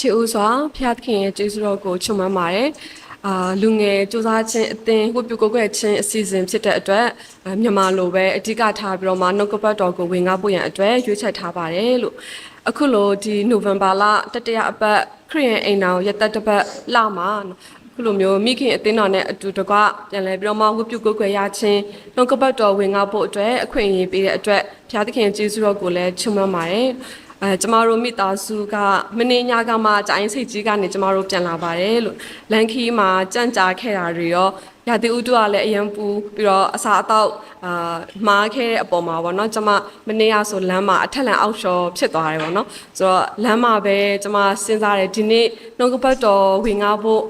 ချေဦးစွာဖျားသခင်ရဲ့ကျေးဇူးတော်ကိုချီးမွမ်းပါတယ်လူငယ်စူးစမ်းခြင်းအသင်းဝတ်ပြုကိုယ်ွယ်ခြင်းအစီအစဉ်ဖြစ်တဲ့အတွက်မြန်မာလိုပဲအဓိကထားပြီးတော့မှနှုတ်ကပတ်တော်ကိုဝင်ငါဖို့ရန်အတွက်ရွေးချယ်ထားပါတယ်လို့အခုလိုဒီနိုဝင်ဘာလတတိယအပတ်ခရစ်ယာန်အိမ်တော်ရက်သက်တစ်ပတ်လမှာခုလိုမျိုးမိခင်အသင်းတော်နဲ့အတူတကွပြန်လဲပြီးတော့မှဝတ်ပြုကိုယ်ွယ်ရခြင်းနှုတ်ကပတ်တော်ဝင်ငါဖို့အတွက်အခွင့်အရေးပေးတဲ့အတွက်ဘုရားသခင်ကျေးဇူးတော်ကိုလည်းချီးမွမ်းပါတယ်ကျမတို့မိသားစုကမနေ့ညကမှကြိုင်းစိတ်ကြီးကနေကျမတို့ပြန်လာပါတယ်လို့လန်ခီမှာကြန့်ကြာခဲ့တာတွေရောရာသီဥတုကလည်းအရင်ပူပြီးတော့အစာအသောက်မားခဲ့တဲ့အပေါ်မှာပေါ့နော်ကျမမနေ့ကဆိုလမ်းမှာအထက်လန်အောက်လျှော်ဖြစ်သွားတယ်ပေါ့နော်ဆိုတော့လမ်းမှာပဲကျမစဉ်းစားတယ်ဒီနေ့နှုတ်ကပတ်တော်ဝင်ငါဖို့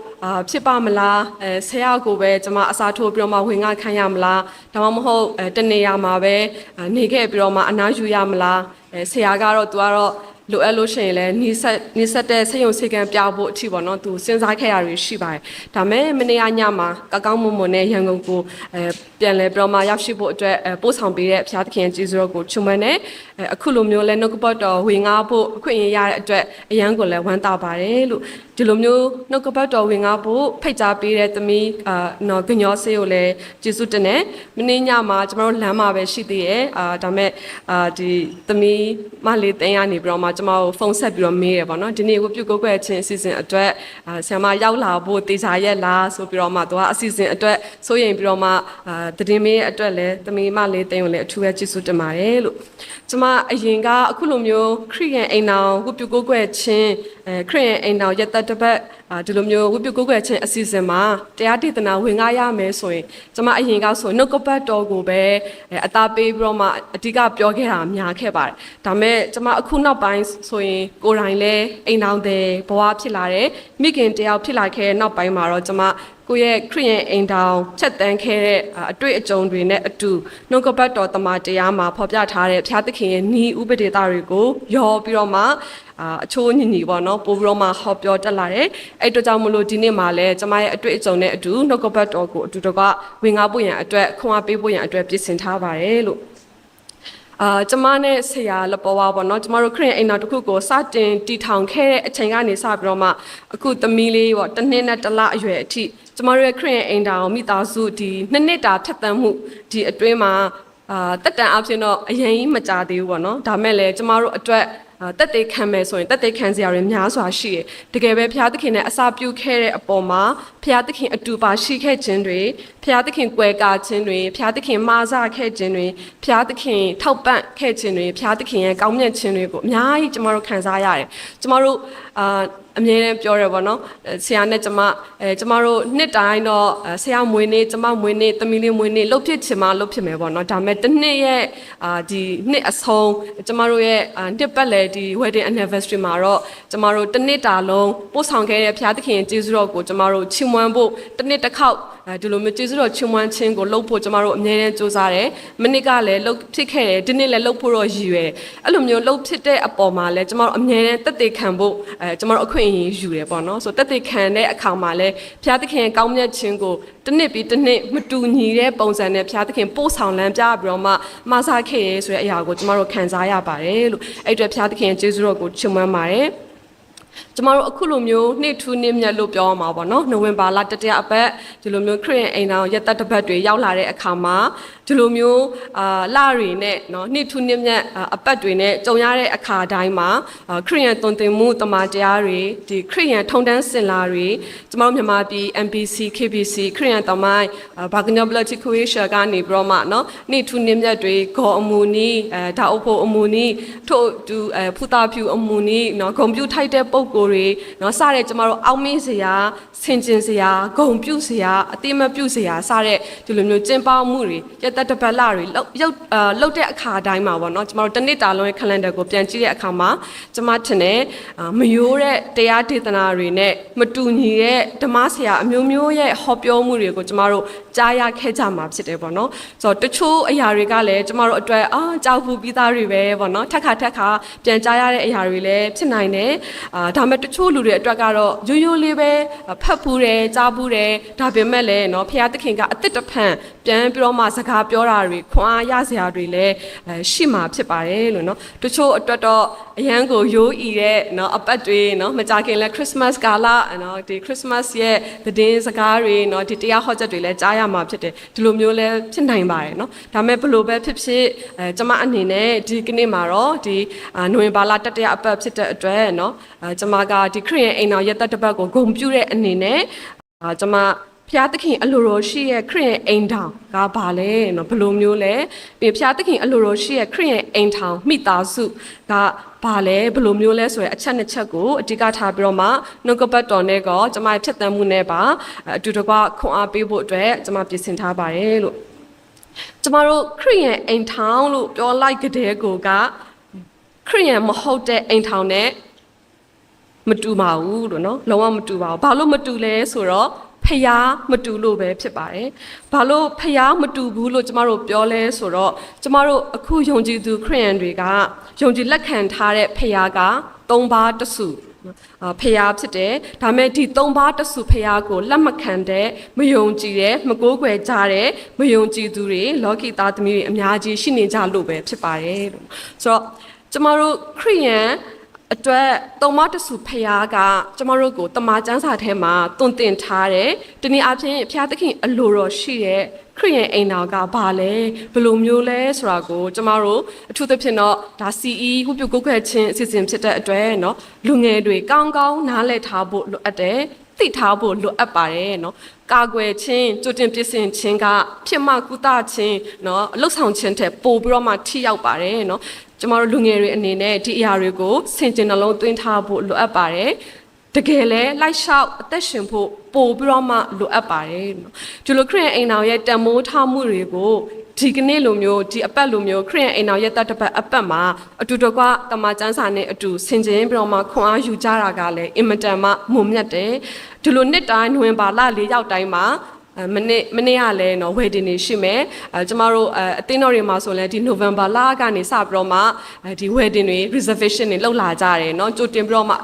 ဖြစ်ပါမလားဆရာကိုပဲကျမအစာထိုးပြီးတော့မှဝင်ငါခံရမလားဒါမှမဟုတ်တနေရာမှာပဲနေခဲ့ပြီးတော့မှအနားယူရမလားဆရာကတော့သူကတော့လိုအပ်လို့ရှိရင်လည်းနီးစက်တဲ့စိတ်ယုံစိတ်ကံပြဖို့အထိပေါ့နော်သူစဉ်းစားခဲ့ရတွေရှိပါတယ်ဒါမဲ့မနေ့ညမှာကောင်းမွန်နဲ့ရန်ကုန်ကိုပြန်လဲပြီးတော့မှရောက်ရှိဖို့အတွက်ပို့ဆောင်ပေးတဲ့ဘုရားသခင်ကျေးဇူးတော်ကိုချီးမွမ်းတယ်အခုလိုမျိုးလဲနှုတ်ကပတ်တော်ဝင်ငါဖို့အခွင့်အရေးရတဲ့အတွက်အရန်ကိုလည်းဝမ်းသာပါတယ်လို့ဒီလိုမျိုးနှုတ်ကပတ်တော်ဝင်ငါဖို့ဖိတ်ကြားပေးတဲ့သမီးနော်ကညောဆေးကိုလည်းကျေးဇူးတင်တယ်မနေ့ညမှာကျမတို့လမ်းမှာပဲရှိသေးတယ်ဒါမဲ့ဒီသမီးမလေးတင်ရနေပြီးတော့မှကျမတို့ဖုန်းဆက်ပြီးတော့မေးရပါတော့ဒီနေ့ဝပြုတ်ကိုယ်ွယ်ချင်းအစီအစဉ်အတွက်ဆရာမရောက်လာဖို့တေချာရက်လားဆိုပြီးတော့မှသူကအစီအစဉ်အတွက်စိုးရိမ်ပြီးတော့မှတည်င်းမေးအတွက်လည်းသမီးမလေးတင်ကိုလည်းအထူးပဲကျေးဇူးတင်ပါတယ်လို့ကျမအရင်ကအခုလိုမျိုးခရစ်ယာန်အိမ်တော်ဝပြုတ်ကိုယ်ွယ်ချင်းခရစ်ယာန်အိမ်တော်ရက်သက်တစ်ပတ်ဒီလိုမျိုးဝပြုတ်ကိုယ်ွယ်ချင်းအစီအစဉ်မှာတရားဒေသနာဝင်ငါရမယ်ဆိုရင်ကျမအရင်ကဆိုနှုတ်ကပတ်တော်ကိုပဲအသာပေးပြီးတော့မှအဓိကပြောခဲ့တာများခဲ့ပါတယ်ဒါမဲ့ကျမအခုနောက်ပိုင်းဆိုရင်ကိုယ်တိုင်လည်းအိမ်တော်တဲ့ဘဝဖြစ်လာတယ်မိခင်တယောက်ဖြစ်လာခဲ့တဲ့နောက်ပိုင်းမှာတော့ကျမကိုယ့်ရဲ့ခရစ်ယာန်အိမ်တော်ချက်တန်းခဲ့တဲ့အတွေ့အကြုံတွေနဲ့အတူနှုတ်ကပတ်တော်တမန်တရားမှာဖော်ပြထားတဲ့ဘုရားသခင်ရဲ့ဤဥပဒေသားတွေကိုရောပြီးတော့မှအချိုးညင်ညီပေါ့နော်ပို့ပြီးတော့မှဟောပြောတက်လာတယ်အဲ့အတွက်ကြောင့်မလို့ဒီနေ့မှာလည်းကျမရဲ့အတွေ့အကြုံနဲ့အတူနှုတ်ကပတ်တော်ကိုအတူတကွဝင်ငါဖို့ရန်အတွက်ခွန်အားပေးဖို့ရန်အတွက်ပြင်ဆင်ထားပါတယ်လို့ကျမနဲ့ဆရာလပေါ်ပါပေါ့နော်ကျမတို့ခရစ်ယာန်အိမ်တော်တစ်ခုကိုစတင်တည်ထောင်ခဲ့တဲ့အချိန်ကနေစပြီးတော့မှအခုသမီးလေးပေါ့တစ်နှစ်နဲ့တစ်လအရွယ်အထိကျမတို့ရဲ့ခရစ်ယာန်အိမ်တော်မိသားစုဒီနှစ်နှစ်တာထက်သန်မှုဒီအတွင်းမှာတက်တန်အဖြစ်တော့အရင်ကြီးမကြသေးဘူးပေါ့နော်ဒါမဲ့လည်းကျမတို့အတွက်တက်သေးခံမယ်ဆိုရင်တက်သေးခံစရာတွေများစွာရှိတယ်တကယ်ပဲဘုရားသခင်နဲ့အစာပြုခဲ့တဲ့အပေါ်မှာဘုရားသခင်အတူပါရှိခဲ့ခြင်းတွေဘုရားသခင်ကွယ်ကာခြင်းတွေဘုရားသခင်မာစခဲ့ခြင်းတွေဘုရားသခင်ထောက်ပံ့ခဲ့ခြင်းတွေဘုရားသခင်ရဲ့ကောင်းမြတ်ခြင်းတွေကိုအများကြီးကျမတို့ခံစားရတယ်ကျမတို့အမြဲတမ်းပြောရပါတော့ဆရာနဲ့ကျမတို့နှစ်တိုင်းတော့ဆရာမွေးနေ့ကျမမွေးနေ့သမီးလေးမွေးနေ့လှုပ်ဖြစ်ချင်မှလှုပ်ဖြစ်မယ်ပေါ့နော်ဒါပေမဲ့တစ်နှစ်ရဲ့ဒီနှစ်အဆုံးကျမတို့ရဲ့နှစ်ပတ်လည်ဒီ wedding anniversary မှာတော့ကျမတို့တစ်နှစ်တာလုံးပို့ဆောင်ခဲ့တဲ့ဘုရားသခင်ကျေးဇူးတော်ကိုကျမတို့ချီးမွမ်းဖို့တစ်နှစ်တစ်ခေါက်ဒီလိုမျိုးကျေးဇူးတော်ချီးမွမ်းခြင်းကိုလုပ်ဖို့ကျမတို့အမြဲတမ်းကြိုးစားတယ်မနစ်ကလည်းလှုပ်ဖြစ်ခဲ့တယ်ဒီနှစ်လည်းလှုပ်ဖို့တော့ရည်ရွယ်အဲ့လိုမျိုးလှုပ်ဖြစ်တဲ့အပေါ်မှာလည်းကျမတို့အမြဲတမ်းတက်သေးခံဖို့ကျမတို့အခွင့်အရေးယူတယ်ပေါ့နော်ဆိုတက်သေးခံတဲ့အခါမှာလည်းဘုရားသခင်ကောင်းမြတ်ခြင်းကိုတစ်နှစ်ပြီးတစ်နှစ်မတူညီတဲ့ပုံစံနဲ့ဘုရားသခင်ပို့ဆောင်လမ်းပြပြီးတော့မှမဆာခဲ့ရဲဆိုတဲ့အရာကိုကျမတို့ခံစားရပါတယ်လို့အဲ့အတွက်ဘုရားသခင်ကျေးဇူးတော်ကိုချီးမွမ်းပါတယ်ကျမတို့အခုလိုမျိုးနှစ်ထူးနှစ်မြတ်လို့ပြောရမှာပေါ့နော်နိုဝင်ဘာလတတိယအပတ်ဒီလိုမျိုးခရစ်ယာန်အိမ်တော်ရက်သက်တစ်ပတ်တွေရောက်လာတဲ့အခါမှာဒီလိုမျိုးလတွေနဲ့နော်နှစ်ထူးနှစ်မြတ်အပတ်တွေနဲ့ကြုံရတဲ့အခါတိုင်းမှာခရစ်ယာန်သွန်သင်မှုတမန်တရားတွေဒီခရစ်ယာန်ထုံတန်းစင်လာတွေကျမတို့မြန်မာပြည် MBC KBC ခရစ်ယာန်တမိုင်းဘာဂညောဘလက်တီခွေးရှာကနေပြီးတော့မှနော်နှစ်ထူးနှစ်မြတ်တွေဂေါ်အမူနီဒါအုပ်ဖို့အမူနီထို့တူဖူတာဖြူအမူနီနော်ဂုံပြူထိုက်တဲ့ပုံကိုယ်တွေနော်စတဲ့ကျမတို့အောက်မေ့စရာဆင်ကျင်စရာဂုံပြုစရာအတိမပြုစရာစတဲ့ဒီလိုမျိုးကျင်းပမှုတွေရက်သက်တစ်ပတ်လတွေလောက်တဲ့အခါတိုင်းမှာပေါ့နော်ကျမတို့တစ်နှစ်တာလုံးရဲ့ calendar ကိုပြန်ကြည့်တဲ့အခါမှာကျမထင်တယ်မယိုးတဲ့တရားဒေသနာတွေနဲ့မတူညီတဲ့ဓမ္မဆရာအမျိုးမျိုးရဲ့ဟောပြောမှုတွေကိုကျမတို့ကြားရခဲ့ကြမှာဖြစ်တယ်ပေါ့နော်ဆိုတော့တချို့အရာတွေကလည်းကျမတို့အတွက်ကြောက်ဘူးပြီးသားတွေပဲပေါ့နော်ထက်ခါပြန်ကြားရတဲ့အရာတွေလည်းဖြစ်နိုင်တယ် ဒါမဲ့တချို့လူတွေအတွက်ကတော့ရိုးရိုးလေးပဲဖတ်ဖူးတယ်ကြားဖူးတယ်ဒါပေမဲ့လည်းเนาะဖခင်သခင်ကအစ်စ်တဖန်ပြန်ပြီးတော့မှစကားပြောတာတွေခွန်အားရစရာတွေလည်းရှိမှာဖြစ်ပါတယ်လို့เนาะတချို့အတွက်တော့အရန်ကိုရိုးအီတဲ့เนาะအပတ်တွေเนาะမကြခင်လဲခရစ်စမတ်ကာလเนาะဒီခရစ်စမတ်ရဲ့သတင်းစကားတွေเนาะဒီတရားဟောချက်တွေလည်းကြားရမှာဖြစ်တယ်ဒီလိုမျိုးလည်းဖြစ်နိုင်ပါတယ်เนาะဒါမဲ့ဘလို့ပဲဖြစ်ဖြစ်ကျမအနေနဲ့ဒီကနေ့မှာတော့ဒီနိုဝင်ဘာလတတိယအပတ်ဖြစ်တဲ့အတွက်เนาะကျမကဒီခရစ်ယာန်အိမ်တော်ရက်သက်တစ်ပတ်ကိုဂုဏ်ပြုတဲ့အနေနဲ့ကျမဖျားသခင်အလိုတော်ရှိရဲ့ခရစ်ယာန်အိမ်ထောင်ကဘာလဲเนาะဘယ်လိုမျိုးလဲပြီးဖျားသခင်အလိုတော်ရှိရဲ့ခရစ်ယာန်အိမ်ထောင်မိသားစုကဘာလဲဘယ်လိုမျိုးလဲဆိုရယ်အချက်နှစ်ချက်ကိုအဓိကထားပြီးတော့မှနှုတ်ကပတ်တော်နဲ့ကောကျမရဲ့ဖြတ်သန်းမှုနဲ့ပါအတူတကွခွန်အားပေးဖို့အတွက်ကျမပြင်ဆင်ထားပါတယ်လို့ကျမတို့ခရစ်ယာန်အိမ်ထောင်လို့ပြောလိုက်ကြတဲ့ကိုကခရစ်ယာန်မဟုတ်တဲ့အိမ်ထောင်နဲ့မတူပါဘူးလို့နော်လုံးဝမတူပါဘူးဘာလို့မတူလဲဆိုတော့ဖျားမတူလို့ပဲဖြစ်ပါတယ်ဘာလို့ဖျားမတူဘူးလို့ကျမတို့ပြောလဲဆိုတော့ကျမတို့အခုယုံကြည်သူခရစ်ယာန်တွေကယုံကြည်လက်ခံထားတဲ့ဖျားက၃ပါးတစုဖျားဖြစ်တယ်ဒါမဲ့ဒီ၃ပါးတစုဖျားကိုလက်မခံတဲ့မယုံကြည်တဲ့မကိုးကွယ်ကြတဲ့မယုံကြည်သူတွေလောကီသားသမီးတွေအများကြီးရှိနေကြလို့ပဲဖြစ်ပါတယ်လို့ဆိုတော့ကျမတို့ခရစ်ယာန်အတွက်သုံးမတဆူဖျားကကျမတို့ကိုတမန်ကျမ်းစာထဲမှာတွင်တင်ထားတယ်ဒီနေ့အပြင်ဖျားသခင်အလိုတော်ရှိတဲ့ခရစ်ယာန်အိမ်တော်ကဘာလဲဘယ်လိုမျိုးလဲဆိုတာကိုကျမတို့အထူးသဖြင့်တော့ဒါ CE ဝတ်ပြုကိုးကွယ်ခြင်းအစီအစဉ်ဖြစ်တဲ့အတွက်เนาะလူငယ်တွေကောင်းကောင်းနားလည်ထားဖို့လိုအပ်တယ်သိထားဖို့လိုအပ်ပါတယ်เนาะကာကွယ်ခြင်းကြိုတင်ပြင်ဆင်ခြင်းကဖြစ်မှကုသခြင်းเนาะအလုဆောင်ခြင်းတဲ့ပို့ပြီးတော့မှထိရောက်ပါတယ်เนาะကျမတို့လူငယ်တွေအနေနဲ့ဒီအရာတွေကိုဆင်ခြင်နှလုံးသွင်းထားဖို့လိုအပ်ပါတယ်တကယ်လဲလိုက်လျှောက်အသက်ရှင်ဖို့ပို့ပြီးတော့မှလိုအပ်ပါတယ်เนาะဒီလိုခရစ်ယာန်အိမ်တော်ရဲ့တန်မိုးထားမှုတွေကိုဒီကနေ့လိုမျိုးဒီအပတ်လိုမျိုးခရစ်ယာန်အိမ်တော်ရဲ့တပတ်အပတ်မှာအတူတကွတမန်ကျမ်းစာနဲ့အတူဆင်ခြင်ပြီးတော့မှခွန်အားယူကြတာကလည်းအင်မတန်မှမုံမြတ်တယ်ဒီလိုနှစ်တိုင်းနိုဝင်ဘာလ၄ရောက်တိုင်းမှာမနေ့ကလည်းနော်ဝယ်တင်နေရှိမယ်ကျမတို့အသင်းတော်တွေမှာဆိုလည်းဒီ November လကနေစပြီးတော့မှဒီဝယ်တင်တွေ reservation တွေလုပ်လာကြတယ်နော်ကြိုတင်ပြီးတော့မ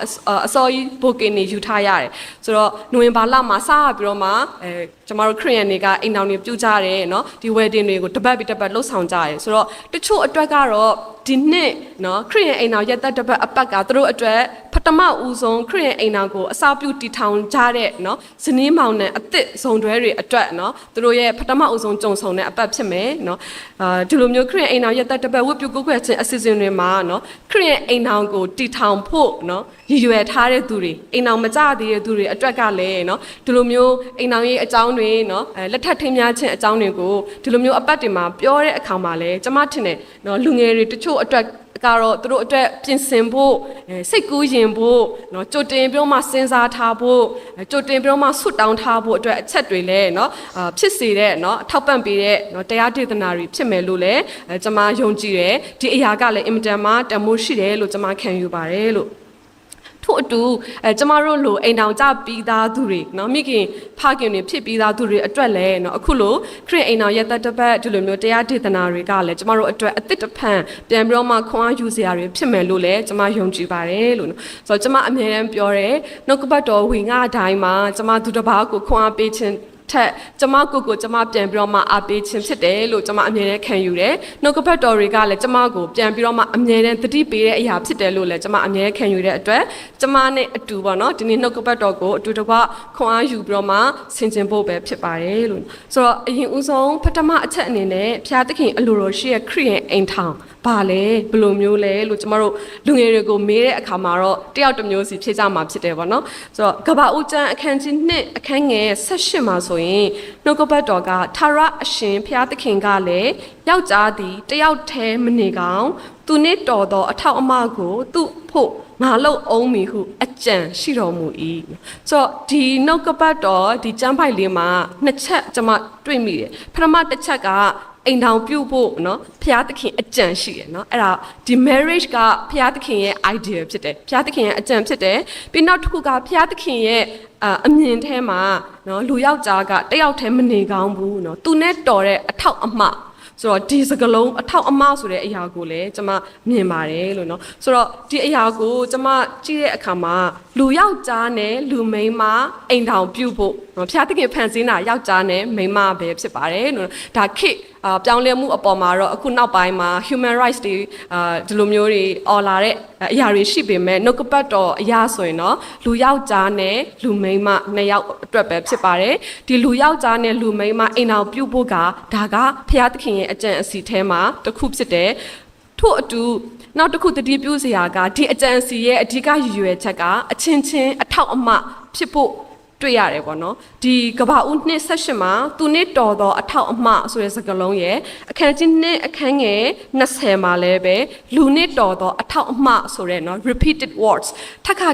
ှအစောကြီး booking တွေယူထားရတယ်ဆိုတော့ November လမှာစပြီးတော့မှကျမတို့ခရစ်ယာန်တွေကအိမ်တော်တွေပြုကြတယ်နော်ဒီဝယ်တင်တွေကိုတပတ်ပြီးတပတ်လှုပ်ဆောင်ကြတယ်ဆိုတော့တချို့အတွက်ကတော့ဒီနှစ်နော်ခရစ်ယာန်အိမ်တော်ရက်သက်တပတ်အပတ်ကသူတို့အတွက်ပထမဦးဆုံးခရစ်ယာန်အိမ်တော်ကိုအစာပြုတည်ထောင်ကြတဲ့နော်ဇနီးမောင်နှံအသစ်စုံတွဲတွေအတွက်နော်သူတို့ရဲ့ပထမဦးဆုံးကြုံဆုံတဲ့အပတ်ဖြစ်မယ်နော်ဒီလိုမျိုးခရစ်ယာန်အိမ်တော်ရက်သက်တပတ်ဝတ်ပြုကိုးကွယ်ခြင်းအစီအစဉ်တွေမှာနော်ခရစ်ယာန်အိမ်တော်ကိုတည်ထောင်ဖို့နော်ရည်ရွယ်ထားတဲ့သူတွေအိမ်တော်မကြသေးတဲ့သူတွေအတွက်ကလည်းနော်ဒီလိုမျိုးအိမ်တော်ရဲ့အကြောင်းတွေနော်လက်ထပ်ထင်းများခြင်းအကြောင်းတွေကိုဒီလိုမျိုးအပတ်တွေမှာပြောတဲ့အခါမှာလည်းကျမထင်တယ်နော်လူငယ်တွေတချို့အတွက်ကတော့သူတို့အတွက်ပြင်ဆင်ဖို့စိတ်ကူးရင်ဖို့เนาะကြိုတင်ပြီးတော့မှစဉ်းစားထားဖို့ကြိုတင်ပြီးတော့မှဆွတ်တောင်းထားဖို့အတွက်အချက်တွေလည်းเนาะဖြစ်စေတဲ့เนาะအထောက်ပံ့ပေးတဲ့เนาะတရားဒေသနာတွေဖြစ်မယ်လို့လည်းကျွန်မယုံကြည်တယ်ဒီအရာကလည်းအင်မတန်မှတန်ဖိုးရှိတယ်လို့ကျွန်မခံယူပါတယ်လို့ထို့အတူကျမတို့လိုအိမ်တောင်ကြပြီးသားသူတွေเนาะမိခင်ဖခင်တွေဖြစ်ပြီးသားသူတွေအတွက်လည်းเนาะအခုလိုခရစ်အိမ်တော်ရဲ့တပတ်ဒီလိုမျိုးတရားဒေသနာတွေကလည်းကျမတို့အတွက်အသစ်တစ်ဖန်ပြန်ပြီးတော့မှခွန်အားယူစရာတွေဖြစ်မယ်လို့လည်းကျမယုံကြည်ပါတယ်လို့ဆိုတော့ကျမအမြဲတမ်းပြောတယ်နှုတ်ကပတ်တော်ဝင်ငါအတိုင်းမှာကျမသူတစ်ပါးကိုခွန်အားပေးခြင်းထက်ကျမကိုကျမပြန်ပြီးတော့မှအားပေးခြင်းဖြစ်တယ်လို့ကျမအမြဲတမ်းခံယူတယ်နှုတ်ကပတ်တော်တွေကလည်းကျမကိုပြန်ပြီးတော့မှအမြဲတမ်းသတိပေးတဲ့အရာဖြစ်တယ်လို့လည်းကျမအမြဲခံယူတဲ့အတွက်ကျမနဲ့အတူပေါ့နော်ဒီနေ့နှုတ်ကပတ်တော်ကိုအတူတကွခွန်အားယူပြီးတော့မှဆင်ခြင်ဖို့ပဲဖြစ်ပါတယ်လို့ဆိုတော့အရင်ဦးဆုံးပထမအချက်အနေနဲ့ဖျားသခင်အလိုတော်ရှိတဲ့ခရစ်ယာန်အိမ်ထောင်ဘာလဲဘယ်လိုမျိုးလဲလို့ကျမတို့လူငယ်တွေကိုမေးတဲ့အခါမှာတော့တယောက်တစ်မျိုးစီဖြေကြမှာဖြစ်တယ်ပေါ့နော်ဆိုတော့ကဘာဦးကျမ်းအခန်းကြီး2အခန်းငယ်18မှာဆိုရင်နှုတ်ကပတ်တော်ကထာဝရအရှင်ဘုရားသခင်ကလည်းယောက်ျားသည်တယောက်တည်းမနေကောင်သူနှင့်တော်သောအထောက်အမကိုသူ့ဖို့ငါလုံအောင်မီဟုအကြံရှိတော်မူ၏ဆိုတော့ဒီနှုတ်ကပတ်တော်ဒီကျမ်းပိုက်လေးမှာနှစ်ချက်ကျွန်မတွေ့မိတယ်ပထမတစ်ချက်ကအိမ်ထောင်ပြုဖို့เนาะဘုရားသခင်အကြံရှိတယ်เนาะအဲ့ဒါဒီ marriage ကဘုရားသခင်ရဲ့ idea ဖြစ်တယ်ဘုရားသခင်ရဲ့အကြံဖြစ်တယ်ပြီးနောက်တစ်ခုကဘုရားသခင်ရဲ့အမြင်ထဲမှာเนาะလူယောက်ျားကတယောက်တည်းမနေကောင်းဘူးเนาะသူနဲ့တော်တဲ့အထောက်အမ ဆိုတော့ဒီစကလုံးအထောက်အမဆိုတဲ့အရာကိုလည်းကျွန်မမြင်ပါတယ်လို့နော်ဆိုတော့ဒီအရာကိုကျွန်မကြည့်တဲ့အခါမှာလူယောက်ျားနဲ့လူမိန်းမအိမ်ထောင်ပြုဖို့နော်ဖျားသခင်ဖန်ဆင်းတာယောက်ျားနဲ့မိန်းမပဲဖြစ်ပါတယ်လို့ဒါခေတ်ပြောင်းလဲမှုအပေါ်မှာတော့အခုနောက်ပိုင်းမှာ human rights တွေဒီလိုမျိုးတွေအော်လာတဲ့အရာတွေရှိပေမဲ့နှုတ်ကပတ်တော်အရာဆိုရင်တော့လူယောက်ျားနဲ့လူမိန်းမနှစ်ယောက်အတွက်ပဲဖြစ်ပါတယ်ဒီလူယောက်ျားနဲ့လူမိန်းမအိမ်အောင်ပြုဖို့ကဒါကဖျားသခင်ရဲ့အကြံအစီထဲမှာတစ်ခုဖြစ်တယ်ထို့အတူနောက်တစ်ခုတတိပြုစရာကဒီအကြံအစီရဲ့အဓိကရည်ရွယ်ချက်ကအချင်းချင်းအထောက်အမဖြစ်ဖို့တွေ့ရတယ်ပေါ့နော်ဒီကဘာဦးနှစ်ဆက်ရှင်မှာသူနဲ့တော်သောအထောက်အမဆိုတဲ့စကားလုံးရဲ့အခန်းကြီးနဲ့အခန်းငယ်20မှာလည်းပဲလူနဲ့တော်သောအထောက်အမဆိုတဲ့နော် repeated words ထပ်ခါ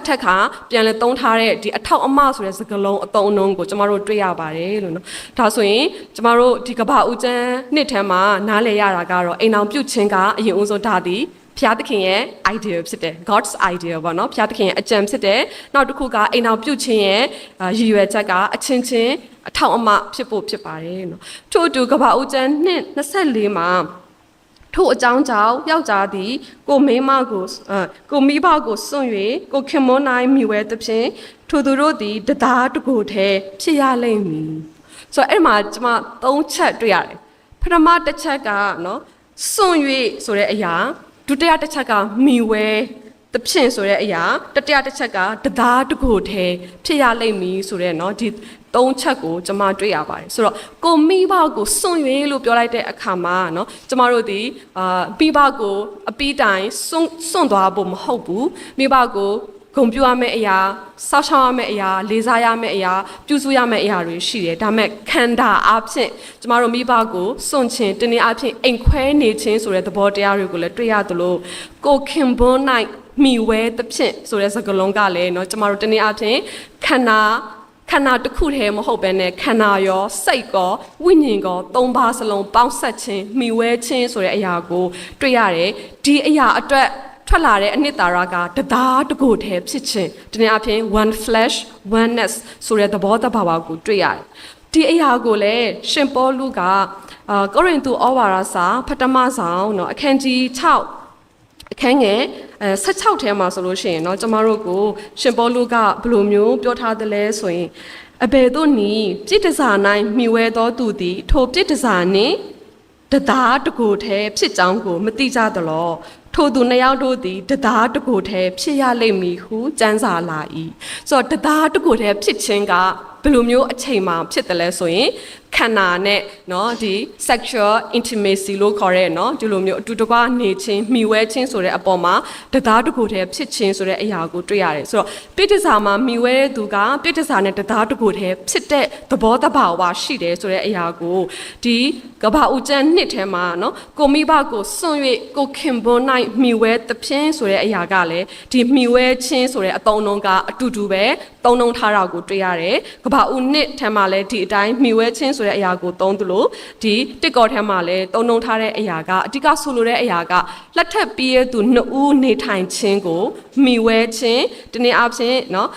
ပြန်လဲသုံးထားတဲ့ဒီအထောက်အမဆိုတဲ့စကားလုံးအသုံးအနှုန်းကိုကျမတို့တွေ့ရပါတယ်လို့နော်ဒါဆိုရင်ကျမတို့ဒီကဘာဦးကျမ်းနှစ်ထဲမှာနားလည်ရတာကတော့အိမ်အောင်ပြုတ်ခြင်းကအရင်ဦးဆုံးဒါသည်ဖျားသခင်ရဲ့ idea ဖြစ်တယ် God's idea ပေါ့နော်ဖျားသခင်ရဲ့အကြံဖြစ်တယ်နောက်တစ်ခုကအိမ်အောင်ပြုတ်ခြင်းရဲ့ရည်ရွယ်ချက်ကအချင်းချင်းအထောက်အမဖြစ်ဖို့ဖြစ်ပါတယ်နော်ထို့အတူကပ္ပဦးကျမ်းနှစ်24မှာထို့အကြောင်းကြောင့်ယောက်ျားသည်ကိုမိန်းမကိုကိုမိဘကိုစွန့်၍ကိုခင်မွန်းနိုင်မိဝဲသဖြင့်ထိုသူတို့သည်တသားတကိုယ်တည်းဖြစ်ရလိမ့်မည်ဆိုတော့အဲ့မှာကျွန်မ3ချက်တွေ့ရတယ်ပထမတစ်ချက်ကနော်စွန့်၍ဆိုတဲ့အရာဒုတိယတစ်ချက်ကမိဝဲတဖြင့်ဆိုတဲ့အရာတတိယတစ်ချက်ကတသားတကိုယ်တည်းဖြစ်ရလိမ့်မည်ဆိုတဲ့เนาะဒီ၃ချက်ကိုကျွန်မတွေ့ရပါတယ်ဆိုတော့ကိုမိဘကိုစွန့်၍လို့ပြောလိုက်တဲ့အခါမှာเนาะကျွန်မတို့ဒီမိဘကိုအပီးတိုင်စွန့်သွားဖို့မဟုတ်ဘူးမိဘကိုဂုဏ်ပြုရမယ့်အရာစောင့်ရှောက်ရမယ့်အရာလေးစားရမယ့်အရာပြုစုရမယ့်အရာတွေရှိတယ်ဒါမဲ့ခန္ဓာအဖြစ်ကျမတို့မိဘကိုစွန့်ခြင်းတနည်းအားဖြင့်အိမ်ခွဲနေခြင်းဆိုတဲ့သဘောတရားတွေကိုလည်းတွေ့ရသလိုကိုခင်ပွန်း၌မိဝဲသဖြင့်ဆိုတဲ့စကားလုံးကလည်းเนาะကျမတို့တနည်းအားဖြင့်ခန္ဓာတစ်ခုတည်းမဟုတ်ဘဲနဲ့ခန္ဓာရောစိတ်ကောဝိညာဉ်ကော၃ပါးစလုံးပေါင်းဆက်ခြင်းမိဝဲခြင်းဆိုတဲ့အရာကိုတွေ့ရတယ်ဒီအရာအတွက်ထွက်လာတဲ့အနှစ်သာရကတသားတကိုယ်တည်းဖြစ်ခြင်းဒီနေ့အပြင် one flesh oneness ဆိုတဲ့သဘောတဘာဝကိုတွေ့ရတယ်ဒီအရာကိုလည်းရှင်ပေါလုကကောရိန္သုဩဝါဒစာပထမဆောင်เนาะအခန်းကြီး6အခန်းငယ်16ထဲမှာဆိုလို့ရှိရင်เนาะကျမတို့ကိုရှင်ပေါလုကဘယ်လိုမျိုးပြောထားသလဲဆိုရင်အဘယ်သို့နည်းပြစ်ဒဇာ၌မြှဝဲသောသူသည်ထိုပြစ်ဒဇာနှင့်တသားတကိုယ်တည်းဖြစ်ကြောင်းကိုမသိကြသလောထိုသူနှစ်ယောက်တို့သည်တသားတကိုယ်တည်းဖြစ်ရလိမ့်မည်ဟုကြံစာလာ၏ဆိုတော့တသားတကိုယ်တည်းဖြစ်ခြင်းကဘယ်လိုမျိုးအချိန်မှာဖြစ်တယ်လဲဆိုရင်ခန္ဓာနဲ့เนาะဒီ sexual intimacy လို့ခေါ်ရဲเนาะဒီလိုမျိုးအတူတကွနေခြင်းမိဝဲခြင်းဆိုတဲ့အပေါ်မှာတသားတကိုယ်တည်းဖြစ်ခြင်းဆိုတဲ့အရာကိုတွေ့ရတယ်ဆိုတော့ပိဋကစာမှာမိဝဲတဲ့သူကပိဋကစာနဲ့တသားတကိုယ်တည်းဖြစ်တဲ့သဘောတဘာဝရှိတယ်ဆိုတဲ့အရာကိုဒီကဘာဦးကျမ်းနှစ်ထဲမှာเนาะကိုမိဘကိုစွန့်၍ကိုခင်ပွန်း၌မိဝဲသဖြင့်ဆိုတဲ့အရာကလည်းဒီမိဝဲခြင်းဆိုတဲ့အသုံးအနှုန်းကအတူတူပဲသုံးနှုန်းထားတာကိုတွေ့ရတယ်ကဘာဦးနှစ်ထဲမှာလည်းဒီအတိုင်းမိဝဲခြင်းဆိုတဲ့အရာကိုသုံးသလိုဒီတစ်ကောထဲမှာလည်းသုံးနှုန်းထားတဲ့အရာကအဓိကဆိုလိုတဲ့အရာကလက်ထပ်ပြီးရသူနှစ်ဦးနေထိုင်ခြင်းကိုမိဝဲခြင်းဒီနေ့အဖြစ်เนาะ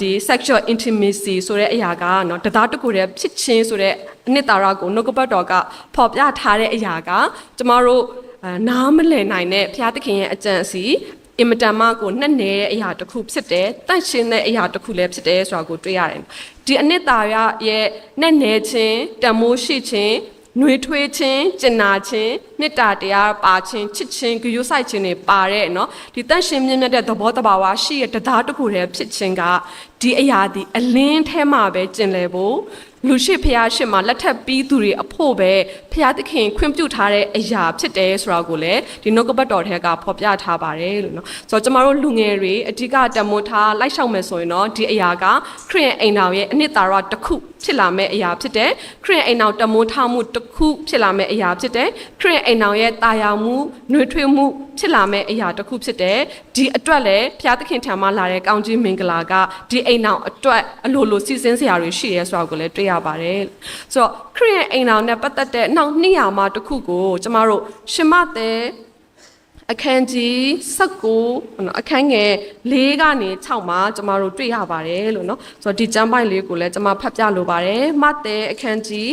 ဒီ sexual intimacy ဆိုတဲ့အရာကเนาะတသားတကူတည်းဖြစ်ခြင်းဆိုတဲ့အနှစ်သာရကိုနှုတ်ကပတ်တော်ကဖော်ပြထားတဲ့အရာကကျမတို့နားမလည်နိုင်တဲ့ဘုရားသခင်ရဲ့အကြံအစီအင်မတန်မှကိုနှက်နေတဲ့အရာတစ်ခုဖြစ်တယ်တန့်ရှင်းတဲ့အရာတစ်ခုလည်းဖြစ်တယ်ဆိုတာကိုတွေ့ရတယ်ဒီအနှစ်သာရရဲ့နှက်နေခြင်းတန်မိုးရှိခြင်းနှွေးထွေးခြင်းကျင်နာခြင်းမေတ္တာတရားပါခြင်းချစ်ခြင်းဂရုစိုက်ခြင်းတွေပါတဲ့เนาะဒီတန့်ရှင်းမြင့်မြတ်တဲ့သဘောတဘာဝရှိတဲ့တရားတစ်ခုတည်းဖြစ်ခြင်းကဒီအရာဒီအလင်းထဲမှာပဲကျင်လည်ဖို့လူရှိဖျားရှိမှာလက်ထပ်ပြီးသူတွေအဖို့ပဲဖျားသခင်ခွင့်ပြုထားတဲ့အရာဖြစ်တယ်ဆိုတာကိုလည်းဒီနှုတ်ကပတ်တော်ထဲကဖော်ပြထားပါတယ်လို့နော်ဆိုတော့ကျမတို့လူငယ်တွေအဓိကတမိုးထားလိုက်ရှောက်မယ်ဆိုရင်တော့ဒီအရာကခရစ်ယာန်အိမ်တော်ရဲ့အနှစ်သာရတစ်ခုဖြစ်လာမယ့်အရာဖြစ်တယ်ခရစ်ယာန်အိမ်တော်တမိုးထားမှုတစ်ခုဖြစ်လာမယ့်အရာဖြစ်တယ်ခရစ်ယာန်အိမ်တော်ရဲ့တာယာမှုနှွေးထွေးမှုဖြစ်လာမယ့်အရာတစ်ခုဖြစ်တယ်ဒီအတွက်လည်းဖျားသခင်ထံမှလာတဲ့ကောင်းကြီးမင်္ဂလာကဒီအိမ်တော်အတွက်အလိုလိုစီစဉ်စရာတွေရှိရဲဆိုတာကိုလည်းတွေ့ရပါတယ်ဆိုတော့ခရစ်ယာန်အိမ်တော်နဲ့ပတ်သက်တဲ့နောက်200မှာတစ်ခုကိုကျမတို့ရှင်မသက်အခန်းကြီး19အခန်းငယ်4ကနေ6မှာကျမတို့တွေ့ရပါတယ်လို့เนาะဆိုတော့ဒီကျမ်းပိုက်လေးကိုလည်းကျမဖတ်ပြလိုပါတယ်မသက်အခန်းကြီး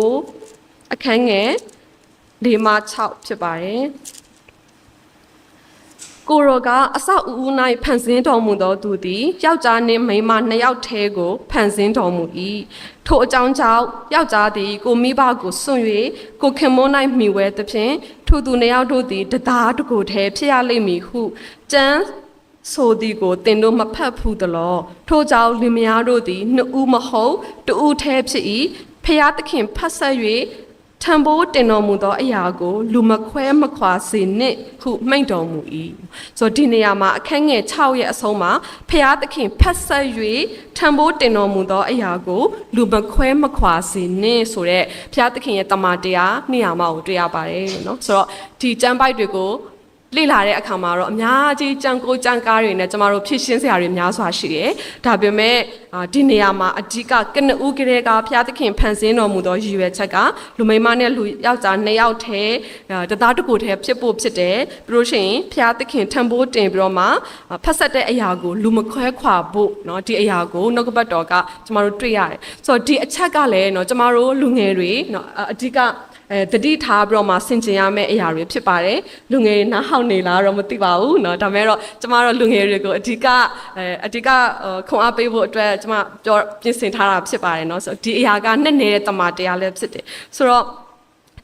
19အခန်းငယ် 4မှ6ဖြစ်ပါတယ်ကိုရောကအဆောက်အဦ၌ဖန်ဆင်းတော်မူသောသူသည်ယောက်ျားနှင့်မိန်းမ2ယောက်ထဲကိုဖန်ဆင်းတော်မူ၏ထိုအကြောင်းကြောင့်ယောက်ျားသည်ကိုမိဘကိုစွန့်၍ကိုခင်မွန်း၌မိဝဲသဖြင့်ထိုသူ2ယောက်တို့သည်တသားတကိုယ်ထဲဖြစ်ရလိမ့်မည်ဟုကျမ်းဆိုသည်ကိုသင်တို့မဖတ်ဘူးသလောထိုကြောင့်လင်မယားတို့သည်2ဦးမဟုတ်2ဦးထဲဖြစ်၏ဖျားသခင်ဖတ်ဆက်၍ထံပိုးတင်တော်မူသောအရာကိုလူမခွဲမခွာစေနှင့်ဟုမိန့်တော်မူ၏ဆိုတော့ဒီနေရာမှာအခန်းငယ်6ရဲ့အဆုံးမှာဖျားသခင်ဖတ်ဆက်၍ထံပိုးတင်တော်မူသောအရာကိုလူမခွဲမခွာစေနှင့်ဆိုတဲ့ဖျားသခင်ရဲ့တမန်တရားနေရာမှာကိုတွေ့ရပါတယ်เนาะဆိုတော့ဒီကျမ်းပိုက်တွေကိုလေ့လာတဲ့အခါမှာတော့အများကြီးကြံကိုကြံကားတွေနဲ့ကျမတို့ဖြစ်ရှင်းစရာတွေများစွာရှိတယ်။ဒါပေမဲ့ဒီနေရာမှာအဓိကကနဦးကလေးကဘုရားသခင်ဖန်ဆင်းတော်မူသောရည်ရွယ်ချက်ကလူမိန်းမနဲ့လူယောက်ျား2ယောက်ထဲတသားတစ်ကိုယ်ထဲဖြစ်ဖို့ဖြစ်တယ်။ပြီးလို့ရှိရင်ဘုရားသခင်ထံပိုးတင်ပြီးတော့မှဖတ်ဆက်တဲ့အရာကိုလူမခွဲခွာဖို့เนาะဒီအရာကိုနှုတ်ကပတ်တော်ကကျမတို့တွေ့ရတယ်။ဆိုတော့ဒီအချက်ကလည်းเนาะကျမတို့လူငယ်တွေเนาะအဓိကတတိထားပြီးတော့မှဆင်ခြင်ရမယ့်အရာတွေဖြစ်ပါတယ်လူငယ်တွေနားဟောက်နေလားတော့မသိပါဘူးเนาะဒါပေမဲ့တော့ကျမတို့လူငယ်တွေကိုအဓိကခွန်အားပေးဖို့အတွက်ကျမပြောပြင်ဆင်ထားတာဖြစ်ပါတယ်เนาะဆိုတော့ဒီအရာကနဲ့နေတဲ့တမန်တရားလည်းဖြစ်တယ်ဆိုတော့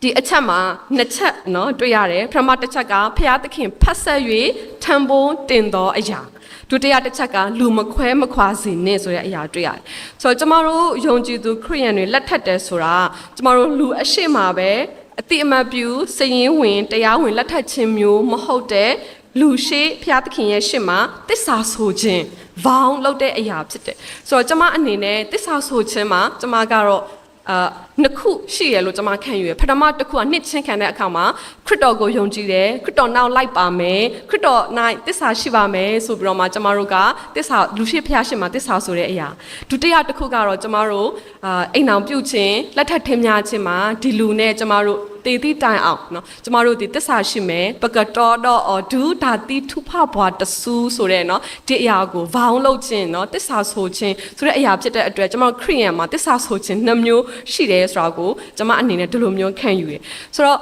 ဒီအချက်မှာနှစ်ချက်เนาะတွေ့ရတယ်ပထမတစ်ချက်ကဖျားသခင်ဖတ်ဆက်၍ထံပိုးတင်သောအရာဒုတိယတစ်ချက်ကလူမခွဲမခွာစေနဲ့ဆိုတဲ့အရာတွေ့ရတယ်။ဆိုတော့ကျမတို့ယုံကြည်သူခရိယန်တွေလက်ထက်တယ်ဆိုတာကျမတို့လူအရှိမှာပဲအတိအမှတ်ပြုစည်ရင်းဝင်တရားဝင်လက်ထက်ခြင်းမျိုးမဟုတ်တဲ့လူရှိဖျားသခင်ရဲ့ရှေ့မှာတစ္ဆာဆိုခြင်းဘောင်းလုပ်တဲ့အရာဖြစ်တယ်။ဆိုတော့ကျမအနေနဲ့တစ္ဆာဆိုခြင်းမှာကျမကတော့နှစ်ခုရှိရလို့ကျွန်မခံယူရပထမတစ်ခုကနှစ်ချင်းခံတဲ့အခါမှာခရစ်တော်ကိုယုံကြည်တယ်ခရစ်တော်နောက်လိုက်ပါမယ်ခရစ်တော်၌တစ္ဆာရှိပါမယ်ဆိုပြီးတော့မှကျွန်မတို့ကတစ္ဆာလူရှိဖျားရှင်မှာတစ္ဆာဆိုတဲ့အရာဒုတိယတစ်ခုကတော့ကျွန်မတို့အိမ်အောင်ပြုတ်ခြင်းလက်ထပ်ထင်းများခြင်းမှာဒီလူနဲ့ကျွန်မတို့တည်တည်တိုင်အောင်เนาะကျမတို့ဒီတစ္ဆာရှိမယ်ပကတော်တော့ဒူဒါတိထုဖဘွားတဆူဆိုတဲ့เนาะဒီအရာကိုဘောင်းလုပ်ခြင်းเนาะတစ္ဆာဆိုခြင်းဆိုတဲ့အရာဖြစ်တဲ့အတွက်ကျမတို့ခရိယန်မှာတစ္ဆာဆိုခြင်းနှစ်မျိုးရှိတယ်ဆိုတာကိုကျမအနေနဲ့ဒီလိုမျိုးခံယူရဆိုတော့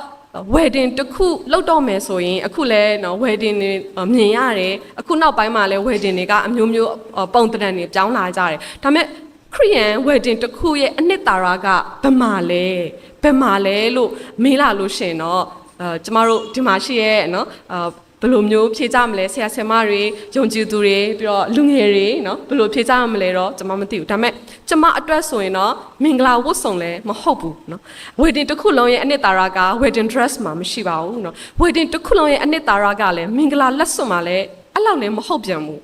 wedding တစ်ခုလုပ်တော့မယ်ဆိုရင်အခုလဲเนาะ wedding တွေမြင်ရတယ်အခုနောက်ပိုင်းမှာလဲ wedding တွေကအမျိုးမျိုးပုံသဏ္ဍာန်တွေပြောင်းလာကြတယ်ဒါပေမဲ့ခရိယန် wedding တစ်ခုရဲ့အနှစ်သာရကဘယ်မှာလဲလို့မေးလာလို့ရှင်တော့ကျမတို့ဒီမှာရှိရဲ့เนาะဘယ်လိုမျိုးဖြေကြမလဲဆရာဆရာမတွေယုံကြည်သူတွေပြီးတော့လူငယ်တွေเนาะဘယ်လိုဖြေကြမလဲတော့ကျမမသိဘူးဒါပေမဲ့ကျမအတွက်ဆိုရင်တော့မင်္ဂလာဝတ်စုံလည်းမဟုတ်ဘူးเนาะ wedding တစ်ခုလုံးရဲ့အနှစ်သာရက wedding dress မှာမရှိပါဘူးเนาะ wedding တစ်ခုလုံးရဲ့အနှစ်သာရကလည်းမင်္ဂလာလက်စွပ်မှာလည်းအဲ့လောက်လည်းမဟုတ်ပြန်ဘူး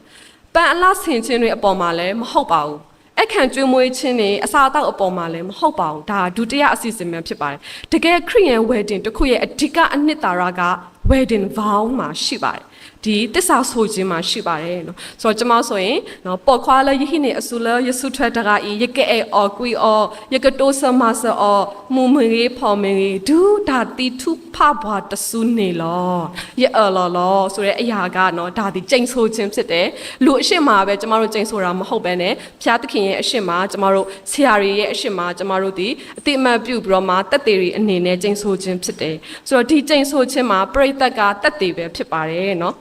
ပန်အလားဆင်ခြင်းတွေအပေါ်မှာလည်းမဟုတ်ပါဘူးအခန့်ကျွေးမွေးခြင်းတွေအစားအသောက်အပေါ်မှာလည်းမဟုတ်ပါဘူးဒါဒုတိယအစီအစဉ်ပဲဖြစ်ပါတယ်တကယ်ခရိယန် wedding တစ်ခုရဲ့အဓိကအနှစ်သာရက wedding vow မှာရှိပါတယ်ဒီတစ္ဆာဆိုခြင်းမှာရှိပါတယ်နော်ဆိုတော့ကျွန်မဆိုရင်နော်ပေါ်ခွာလယဟိနေအဆူလယေဆုထွက်တကဤယကဲအောကွီအောယကတိုဆမဆအောမူမရေဖော်မရေဒူဒါတိထုဖဘွားတဆူနေလောယအောလောဆိုတဲ့အရာကနော်ဒါဒီကျိန်ဆိုခြင်းဖြစ်တယ်လူအရှိမပဲကျွန်တော်တို့ကျိန်ဆိုတာမဟုတ်ပဲねဖျားသခင်ရဲ့အရှိမကျွန်တော်တို့ဆရာတွေရဲ့အရှိမကျွန်တော်တို့ဒီအတိအမှတ်ပြုပြီးတော့မှတက်သေးတွေအနေနဲ့ကျိန်ဆိုခြင်းဖြစ်တယ်ဆိုတော့ဒီကျိန်ဆိုခြင်းမှာပရိသတ်ကတက်သေးပဲဖြစ်ပါတယ်နော်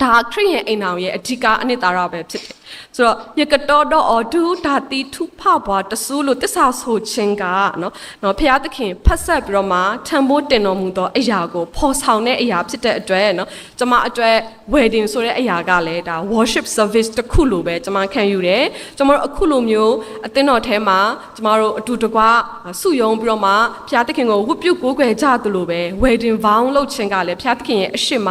ဒါခရိယန်အိမ်အောင်ရဲ့အဓိကအနှစ်သာရပဲဖြစ်တယ်ဆိုတော့ယကတော်တော့ဒူဒါတိထုဖဘွားတဆူလို့တစ္ဆာဆိုခြင်းကနော်ဘုရားသခင်ဖတ်ဆက်ပြီးတော့မှထံဖို့တင်တော်မူသောအရာကိုဖော်ဆောင်တဲ့အရာဖြစ်တဲ့အတွက်နော်ကျွန်မအတွက် wedding ဆိုတဲ့အရာကလည်းဒါ worship service တစ်ခုလိုပဲကျွန်မခံယူတယ်ကျွန်တော်တို့အခုလိုမျိုးအသင်းတော်ထဲမှာကျွန်တော်တို့အတူတကွစုယုံပြီးတော့မှဘုရားသခင်ကိုဝတ်ပြုကိုးကွယ်ကြသလိုပဲ wedding vow လုပ်ခြင်းကလည်းဘုရားသခင်ရဲ့အရှိမ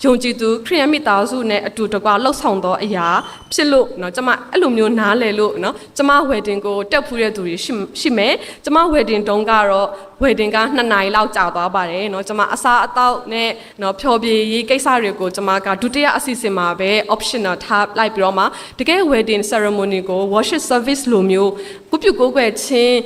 ယုံကြည်သူခရိယန်မိသားစုနဲ့အတူတကွလှုပ်ဆောင်သောအရာဖြစ်လို့เนาะကျမအဲ့လိုမျိုးနားလည်လို့เนาะကျမ wedding ကိုတက်ဖူးတဲ့သူတွေရှိမယ်ကျမ wedding တုန်းကတော့ wedding က2နာရီလောက်ကြာသွားပါတယ်เนาะကျမအစားအသောက်နဲ့เนาะဖြောပြရေးကိစ္စတွေကိုကျမကဒုတိယအစီအစဉ်မှာပဲ optional ထားလိုက်ပြီးတော့မှတကယ် wedding ceremony ကို worship service လိုမျိုးကုပြုကိုးကွယ်ခြင်း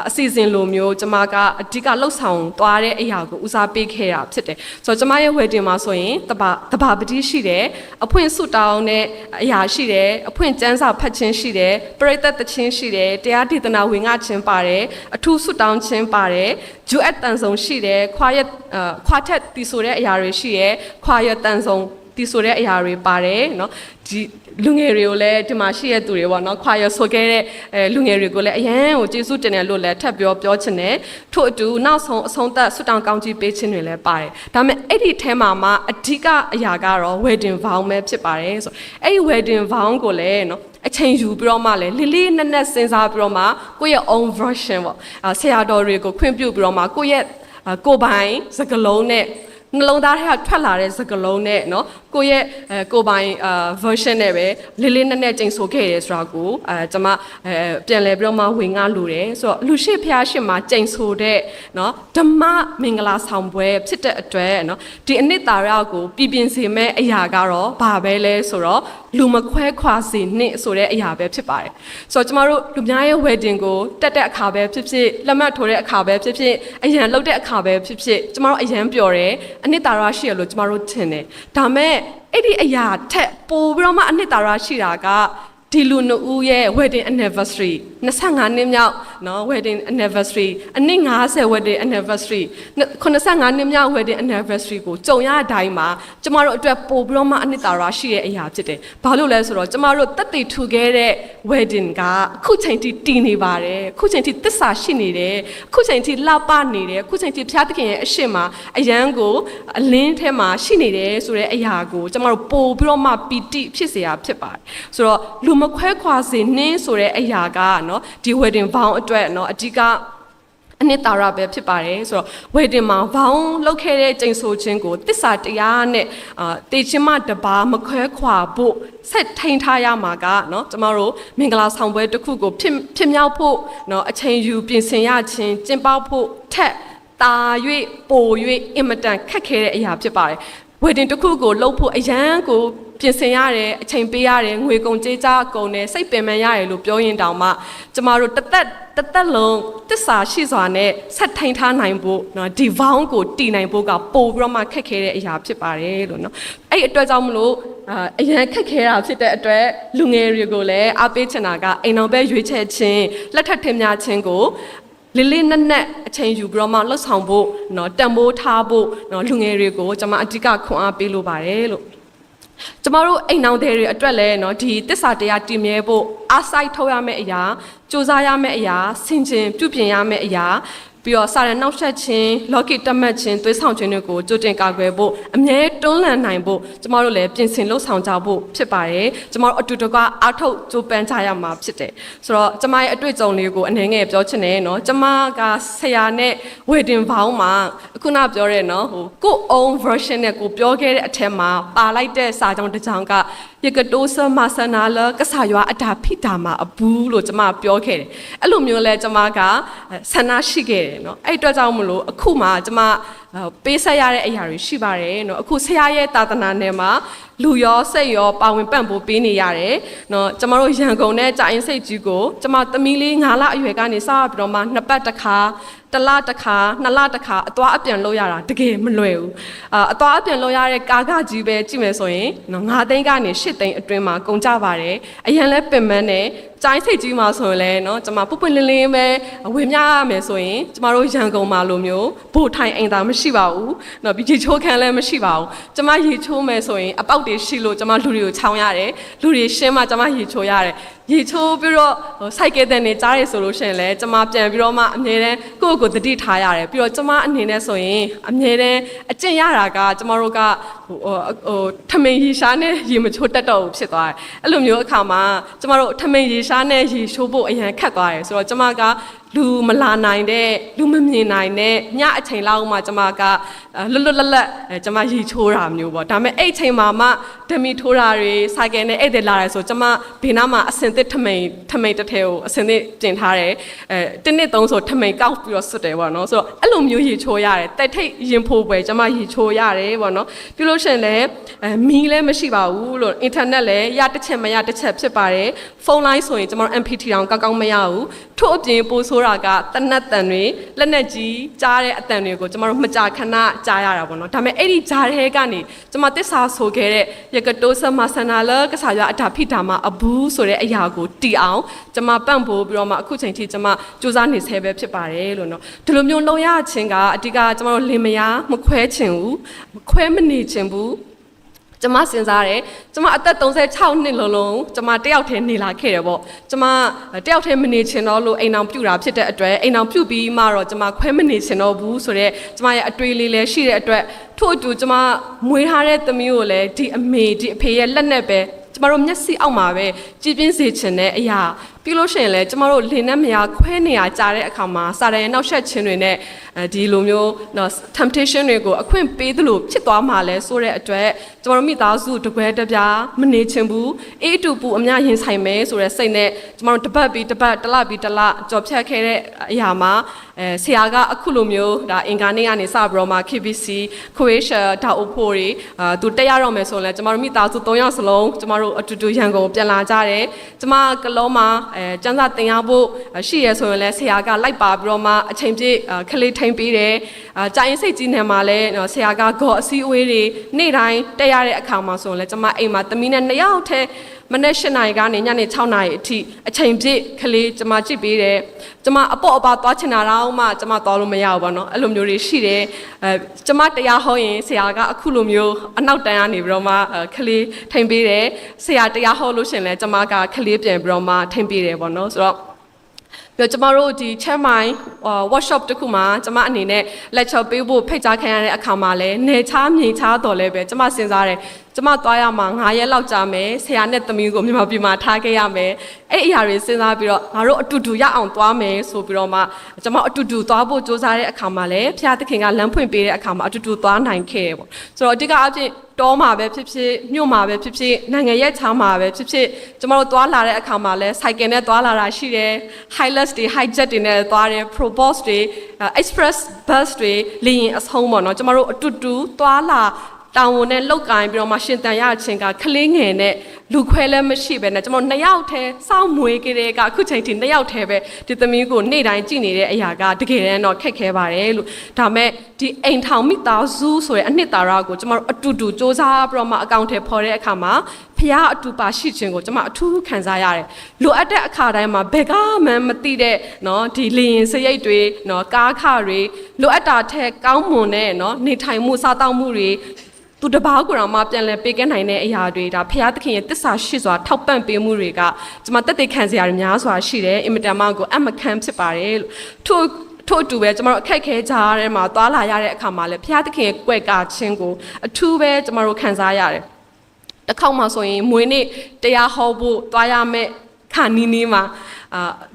အစီအစဉ်လိုမျိုးကျမကအဓိကလှုပ်ဆောင်သွားတဲ့အရာကိုဦးစားပေးခဲ့တာဖြစ်တယ်ဆိုတော့ကျမရဲ့ wedding မှာဆိုရင်တဘာပတိရှိတယ်အဖွင့်ဆုတောင်းတဲ့အရာရှိတယ် အဖွင့်ကျမ်းစာဖတ်ခြင်းရှိတယ်ပရိသတ်သခြင်းရှိတယ်တရားဒေသနာဝင်ငါခြင်းပါတယ်အထူးဆုတောင်းခြင်းပါတယ်ဂျူအပ်တန်ဆုံရှိတယ်ခွာထက်တီဆိုတဲ့အရာတွေရှိတယ်ခွာရတန်ဆုံတီဆိုတဲ့အရာတွေပါတယ်เนาะဒီလူငယ်တွေကိုလည်းဒီမှာရှိတဲ့သူတွေပေါ့เนาะခွာရဆိုခဲ့တဲ့လူငယ်တွေကိုလည်းအရန်ကိုကျေးဇူးတင်တယ်လို့လည်းထပ်ပြောချင်တယ်ထို့အတူနောက်ဆုံးအဆုံးသတ်ဆုတောင်းကောင်းချီးပေးခြင်းတွေလည်းပါတယ်ဒါပေမဲ့အဲ့ဒီထဲမှာအဓိကအရာကတော့ wedding vow ပဲဖြစ်ပါတယ်ဆိုအဲ့ဒီ wedding vow ကိုလည်းเนาะအချိန်ယူပြီးတော့မှလည်းလေးနက်နက်စဉ်းစားပြီးတော့မှကိုယ့်ရဲ့ own version ပေါ့ဆရာတော်တွေကိုခွင့်ပြုပြီးတော့မှကိုယ့်ရဲ့ကိုယ်ပိုင်စကားလုံးနဲ့နှလုံးသားထဲကထွက်လာတဲ့စကားလုံးနဲ့เนาะကိုယ့်ရဲ့ကိုယ်ပိုင်version နဲ့ပဲလေးနက်နက်ကျိန်ဆိုခဲ့ရဲဆိုတာကိုကျွန်မပြန်လဲပြီးတော့မှဝင်ငါလိုတယ်ဆိုတော့လူရှိဖျားရှိမှာကျိန်ဆိုတဲ့เนาะဓမ္မမင်္ဂလာဆောင်ပွဲဖြစ်တဲ့အတွက်เนาะဒီအနှစ်သာရကိုပြည်ပြင်းစေမဲ့အရာကတော့ဘာပဲလဲဆိုတော့လူမခွဲခွာစေနှင့်ဆိုတဲ့အရာပဲဖြစ်ပါတယ်ဆိုတော့ကျမတို့လူများရဲ့ wedding ကိုတက်တဲ့အခါပဲဖြစ်ဖြစ်လက်မှတ်ထိုးတဲ့အခါပဲဖြစ်ဖြစ်အရန်လှုပ်တဲ့အခါပဲဖြစ်ဖြစ်ကျမတို့အရန်ပျော်တယ်အနှစ်သာရရှိရလို့ကျမတို့ထင်တယ်ဒါမဲ့အဲ့ဒီအရာထက်ပိုပြီးတော့မှအနှစ်သာရရှိတာကဒီလူနှစ်ဦးရဲ့ wedding anniversary 25နှစ်မြောက်เนาะ wedding anniversary အနည်း50 wedding anniversary 85နှစ်မြောက် wedding anniversary ကိုကြုံရတဲ့အတိုင်းမှာကျမတို့အတွက်ပို့ပြီးတော့မှအနှစ်သာရရှိတဲ့အရာဖြစ်တယ်။ဘာလို့လဲဆိုတော့ကျမတို့တက်တည်ထူခဲ့တဲ့ wedding ကအခုချိန်ထိတည်နေပါတယ်။အခုချိန်ထိသစ္စာရှိနေတယ်။အခုချိန်ထိလှပနေတယ်။အခုချိန်ထိဘုရားသခင်ရဲ့အရှိမအယံကိုအလင်းထဲမှာရှိနေတယ်ဆိုတဲ့အရာကိုကျမတို့ပို့ပြီးတော့မှပီတိဖြစ်เสียဖြစ်ပါတယ်။ဆိုတော့လူမခွဲခွာစေနှင်းဆိုတဲ့အရာကเนาะဒီ wedding vow အတွက်เนาะအဓိကအနှစ်သာရပဲဖြစ်ပါတယ်ဆိုတော့ wedding မှာ vow လုပ်ခဲ့တဲ့ကျိန်ဆိုခြင်းကိုတစ္ဆာတရားနဲ့တည်ခြင်းမတပါမခွဲခွာဖို့ဆက်ထိန်ထားရမှာကเนาะကျမတို့မင်္ဂလာဆောင်ပွဲတစ်ခုကိုဖြစ်မြောက်ဖို့เนาะအချိန်ယူပြင်ဆင်ရခြင်းကျင့်ပဖို့ထက်တာ၍ပို၍အင်မတန်ခက်ခဲတဲ့အရာဖြစ်ပါတယ် wedding တစ်ခုကိုလုပ်ဖို့အရန်ကိုပြင်ဆင်ရတယ်အချိန်ပေးရတယ်ငွေကုန်ကြေးကြကုန်တယ်စိတ်ပင်ပန်းရတယ်လို့ပြောရင်တောင်မှကျမတို့တသက်လုံးတစ္ဆာရှိစွာနဲ့ဆက်ထိန်ထားနိုင်ဖို့เนาะဒီ vow ကိုတည်နိုင်ဖို့ကပို့ပြီးတော့မှခက်ခဲတဲ့အရာဖြစ်ပါတယ်လို့เนาะအဲ့ဒီအတွက်ကြောင့်မလို့အရန်ခက်ခဲတာဖြစ်တဲ့အတွက်လူငယ်တွေကိုလည်းအားပေးချင်တာကအိမ်တော်ပဲရွေးချယ်ခြင်းလက်ထပ်ထင်များခြင်းကိုလေးနက်နက်အချိန်ယူပြီးတော့မှလှုပ်ဆောင်ဖို့เนาะတန်ဖိုးထားဖို့เนาะလူငယ်တွေကိုကျွန်မအဓိကခွန်အားပေးလိုပါတယ်လို့ကျမတို့အိမ်အောင်တွေအတွက်လည်းเนาะဒီတစ္ဆာတရားတည်မြဲဖို့အားစိုက်ထုတ်ရမယ့်အရာစူးစမ်းရမယ့်အရာဆင်ခြင်ပြုပြင်ရမယ့်အရာပြီးတော့စာရနောက်ဆက်ခြင်းလောကီတတ်မှတ်ခြင်းသွေးဆောင်ခြင်းတွေကိုကြိုတင်ကာကွယ်ဖို့အမြဲတွန်းလှန်နိုင်ဖို့ကျမတို့လည်းပြင်ဆင်လှုပ်ဆောင်ကြဖို့ဖြစ်ပါတယ်ကျမတို့အတူတကွအားထုတ်ကြိုးပမ်းကြရမှာဖြစ်တယ်ဆိုတော့ကျမရဲ့အတွေ့အကြုံလေးကိုအနေငယ်ပြောချင်တယ်เนาะကျမကဆရာနဲ့ wedding vow မှာအခုနပြောရဲเนาะကိုယ့် own version နဲ့ကိုပြောခဲ့တဲ့အထက်မှာပါလိုက်တဲ့စာကြောင်းတစ်ကြောင်းကယကတိုးဆမဆနာလကဆာရွာအတာဖိတာမှာအဘူးလို့ကျမပြောခဲ့တယ်အဲ့လိုမျိုးလဲကျမကဆန္ဒရှိခဲ့တယ်เนาะအဲ့အတွက်ကြောင့်မလို့အခုမှကျမပေးဆက်ရတဲ့အရာတွေရှိပါတယ်เนาะအခုဆရာရဲ့သာသနာနယ်မှာလူရောစိတ်ရောပါဝင်ပံ့ပိုးပေးနေရတယ်เนาะကျမတို့ရန်ကုန်နဲ့ကြာရင်စိတ်ကြီးကိုကျမသမီးလေး9လအရွယ်ကနေစပြီးတော့မှ2ပတ်တစ်ခါ1လတစ်ခါ2လတစ်ခါအသွားအပြန်လုပ်ရတာတကယ်မလွယ်ဘူးအသွားအပြန်လုပ်ရတဲ့ကားကကြီးပဲကြည့်မယ်ဆိုရင်9သိန်းကနေ10သိန်းအတွင်းမှာကုန်ကြပါတယ်အရင်လဲပင်ပန်းနဲ့ကျိုင်းစိတ်ကြီးမှာဆိုရင်လည်းเนาะကျမပွပွလင်းလင်းပဲဝေမျှရမယ်ဆိုရင်ကျမတို့ရန်ကုန်မှာလိုမျိုးဘို့ထိုင်အိမ်သာမရှိပါဘူးเนาะပြီးရေချိုးခန်းလည်းမရှိပါဘူးကျမရေချိုးမယ်ဆိုရင်အပေါက်တွေရှိလို့ကျမလူတွေကိုချောင်းရတယ်လူတွေရှင်းမှကျမရေချိုးရတယ်ရေချိုးပြီးတော့စိုက်ကဲတဲ့နေကြားရဆိုလို့ရှိရင်လည်းကျမပြန်ပြီးတော့မှအမြဲတမ်းကိုယ့်ကိုယ်တတိထားရတယ်ပြီးတော့ကျမအနေနဲ့ဆိုရင်အမြဲတမ်းအကျင့်ရတာကကျမတို့ကထမင်းရေရှားနဲ့ရေမချိုးတတ်တော့ဘူးဖြစ်သွားတယ်အဲ့လိုမျိုးအခါမှာကျမတို့ထမင်းရေရှားနဲ့ရေချိုးဖို့အရန်ခက်သွားတယ်ဆိုတော့ကျမကလူမလာနိုင်တဲ့လူမမြင်နိုင်တဲ့ညအချိန်လောက်မှကျမကလွတ်လပ်ကျမရေချိုးတာမျိုးပေါ့ဒါပေမဲ့အဲ့အချိန်မှာမှဓမီထိုးတာတွေစိုက်ကယ်နဲ့အဲ့တဲ့လာတယ်ဆိုကျမဘေးနားမှာအစင်သစ်ထမိန်တစ်ထဲကိုအစင်သစ်ပြင်ထားတယ်တစ်နှစ်သုံးဆိုထမိန်ကောက်ပြီးတော့စွတ်တယ်ပေါ့နော်ဆိုတော့အဲ့လိုမျိုးရေချိုးရတယ်တိုက်ထိတ်ရင်ဖိုးပွဲကျမရေချိုးရတယ်ပေါ့နော်ပြီးလို့ရှိရင်လည်းမီးလည်းမရှိပါဘူးလို့အင်တာနက်လည်းရတစ်ချက်မရတစ်ချက်ဖြစ်ပါတယ်ဖုန်းလိုင်းဆိုရင်ကျမတို့ MP3 တောင်ကောက်မရဘူးထို့အပြင်ပို့ဆို တာကတနတ်တန်တွေလက်နက်ကြီးကြားတဲ့အတန်တွေကိုကျမတို့မကြာခဏကြားရတာပေါ့နော်ဒါပေမဲ့အဲ့ဒီကြားထဲကနေကျမသစ္စာဆိုခဲ့တဲ့ရကတိုးဆမဆန္ဒလကစားရအတာဖိတာမှာအဘူးဆိုတဲ့အရာကိုတီအောင်ကျမပန့်ဖို့ပြီးတော့မှအခုချိန်ထိကျမစူးစမ်းနေဆဲပဲဖြစ်ပါတယ်လို့နော်ဒီလိုမျိုးလုံရခြင်းကအဓိကကျမတို့လင်မယားမခွဲချင်ဘူးမခွဲမနေချင်ဘူးကျမစဉ်းစားတယ်ကျမအသက်36နှစ်လုံးကျမတယောက်တည်းနေလာခဲ့တယ်ပေါ့ကျမတယောက်တည်းမနေချင်တော့လို့အိမ်အောင်ပြုတ်တာဖြစ်တဲ့အတွက်အိမ်အောင်ပြုတ်ပြီးမှတော့ကျမခွဲမနေချင်တော့ဘူးဆိုတော့ကျမရဲ့အတွေ့အလေးလည်းရှိတဲ့အတွက်ထို့အတူကျမမွေးထားတဲ့သမီးကိုလည်းဒီအမေဒီအဖေရဲ့လက်နဲ့ပဲကျမတို့မျက်စိအောက်မှာပဲကြည်ပြင်းစေချင်တဲ့အရာပြီးလို့ရှိရင်လည်းကျမတို့လင်းနဲ့မယားခွဲနေရကြတဲ့အခါမှာစာရန်နောက်ဆက်ခြင်းတွေနဲ့ဒီလိုမျိုး temptation တွေကိုအခွင့်ပေးသလိုဖြစ်သွားမှာလဲဆိုတဲ့အတွက်ကျမတို့မိသားစုတကွဲတပြားမနေချင်ဘူးအေးအတူပူအများရင်ဆိုင်မယ်ဆိုတဲ့စိတ်နဲ့ကျမတို့တပတ်ပြီးတပတ်တလပြီးတလကြော်ဖြတ်ခဲ့တဲ့အရာမှာဆရာကအခုလိုမျိုးဒါအင်ကာနေ့ကနေစပြီးတော့မှ KBC Croatia ဒါအိုဖိုတွေသူတက်ရတော့မယ်ဆိုရင်လည်းကျမတို့မိသားစု3ယောက်စလုံးကျမတို့အတူတူရန်ကုန်ပြန်လာကြတယ်ကျမကလုံးမှာကျန်းစာတင်ရဖို့ရှိရဆိုရင်လည်းဆရာကလိုက်ပါပြီးတော့မှအချိန်ပြည့်ခလေးထိန်ပေးတယ်ကြာရင်စိတ်ကြီးနေမှာလည်းဆရာကဂေါ်အစည်းအဝေးတွေနေ့တိုင်းတက်ရတဲ့အခါမှာဆိုရင်လည်းကျမအိမ်မှာသမီးနဲ့2ယောက်ထဲမနေ့8နာရီကနေညနေ6နာရီအထိအချိန်ပြည့်ခလေးကျမကြည့်ပေးတယ်ကျမအပေါ့အပါသွားချင်တာတော့မှကျမသွားလို့မရဘူးပေါ့နော်အဲ့လိုမျိုးတွေရှိတယ်ကျမတရားဟောရင်ဆရာကအခုလိုမျိုးအနောက်တန်းကနေပြီးတော့မှခလေးထိန်ပေးတယ်ဆရာတရားဟောလို့ရှင်လဲကျမကခလေးပြန်ပြီးတော့မှထိန်ပေးတယ်ပေါ့နော်ဆိုတော့ပြီးတော့ကျမတို့ဒီ chairman workshop တခုမှာကျမအနေနဲ့ lecture ပေးဖို့ဖိတ်ကြားခံရတဲ့အခါမှာလည်းနေချားမြေချားတော်လဲပဲကျမစဉ်းစားတယ်ကျမသွားရမှာ9ရက်လောက်ကြာမယ်ဆရာနဲ့သမီးကိုမြန်မာပြည်မှာထားခဲ့ရမယ်အဲ့အရာတွေစဉ်းစားပြီးတော့ငါတို့အတူတူရအောင်သွားမယ်ဆိုပြီးတော့မှကျမအတူတူသွားဖို့စူးစမ်းတဲ့အခါမှာလည်းဖျားသခင်ကလမ်းဖွင့်ပေးတဲ့အခါမှာအတူတူသွားနိုင်ခဲ့တယ်ပေါ့ဆိုတော့အဓိကအဖြစ်တောမှာပဲဖြစ်ဖြစ်မြို့မှာပဲဖြစ်ဖြစ်နိုင်ငံရဲ့ချားမှာပဲဖြစ်ဖြစ်ကျမတို့သွားလာတဲ့အခါမှာလည်းဆိုင်ကယ်နဲ့သွားလာတာရှိတယ် Hilux တွေ Hijet တွေနဲ့သွားတယ် Probus တွေ Express Bus တွေလေယာဉ်အဆုံးပေါ့နော်ကျမတို့အတူတူသွားလာတောင်ဝန်နဲ့လောက်ကင်ပြီးတော့မှရှင်တန်ရချင်းကခလေးငယ်နဲ့လူခွဲလည်းမရှိပဲနဲ့ကျွန်တော်2ယောက်တည်းစောင့်မွေးကြတဲ့ကအခုချိန်ထိ2ယောက်တည်းပဲဒီသမီးကိုနေ့တိုင်းကြည့်နေတဲ့အရာကတကယ်တမ်းတော့ခက်ခဲပါတယ်လို့ဒါမဲ့ဒီအိမ်ထောင်မိသားစုဆိုတဲ့အနှစ်သာရကိုကျွန်တော်အတူတူစ조사ပြီးတော့မှအကောင့်ထဲပေါ်တဲ့အခါမှာဖះအတူပါရှိခြင်းကိုကျွန်မအထူးခံစားရတယ်လိုအပ်တဲ့အခါတိုင်းမှာဘယ်ကမှမသိတဲ့เนาะဒီလင်းစရိတ်တွေเนาะကားခတွေလိုအပ်တာထက်ကောင်းမွန်တဲ့เนาะနေထိုင်မှုစားတောက်မှုတွေသူတပားကိုယ်တော်မှပြန်လဲပေးကမ်းနိုင်တဲ့အရာတွေဒါဖခင်သခင်ရဲ့တစ္ဆာရှိစွာထောက်ပံ့ပေးမှုတွေကကျွန်မတက်တဲ့ခံစရာတွေများစွာရှိတယ်အင်မတန်မှကိုအမခံဖြစ်ပါတယ်လို့ထို့အတူပဲကျွန်တော်တို့အခက်ခဲကြားထဲမှာသွားလာရတဲ့အခါမှာလဲဖခင်သခင်ရဲ့ကွယ်ကာခြင်းကိုအထူးပဲကျွန်တော်တို့ခံစားရတယ်တစ်ခေါက်မှဆိုရင်မွေးနေ့တရားဟောဖို့သွားရမယ်ခါနီးနီးမှာ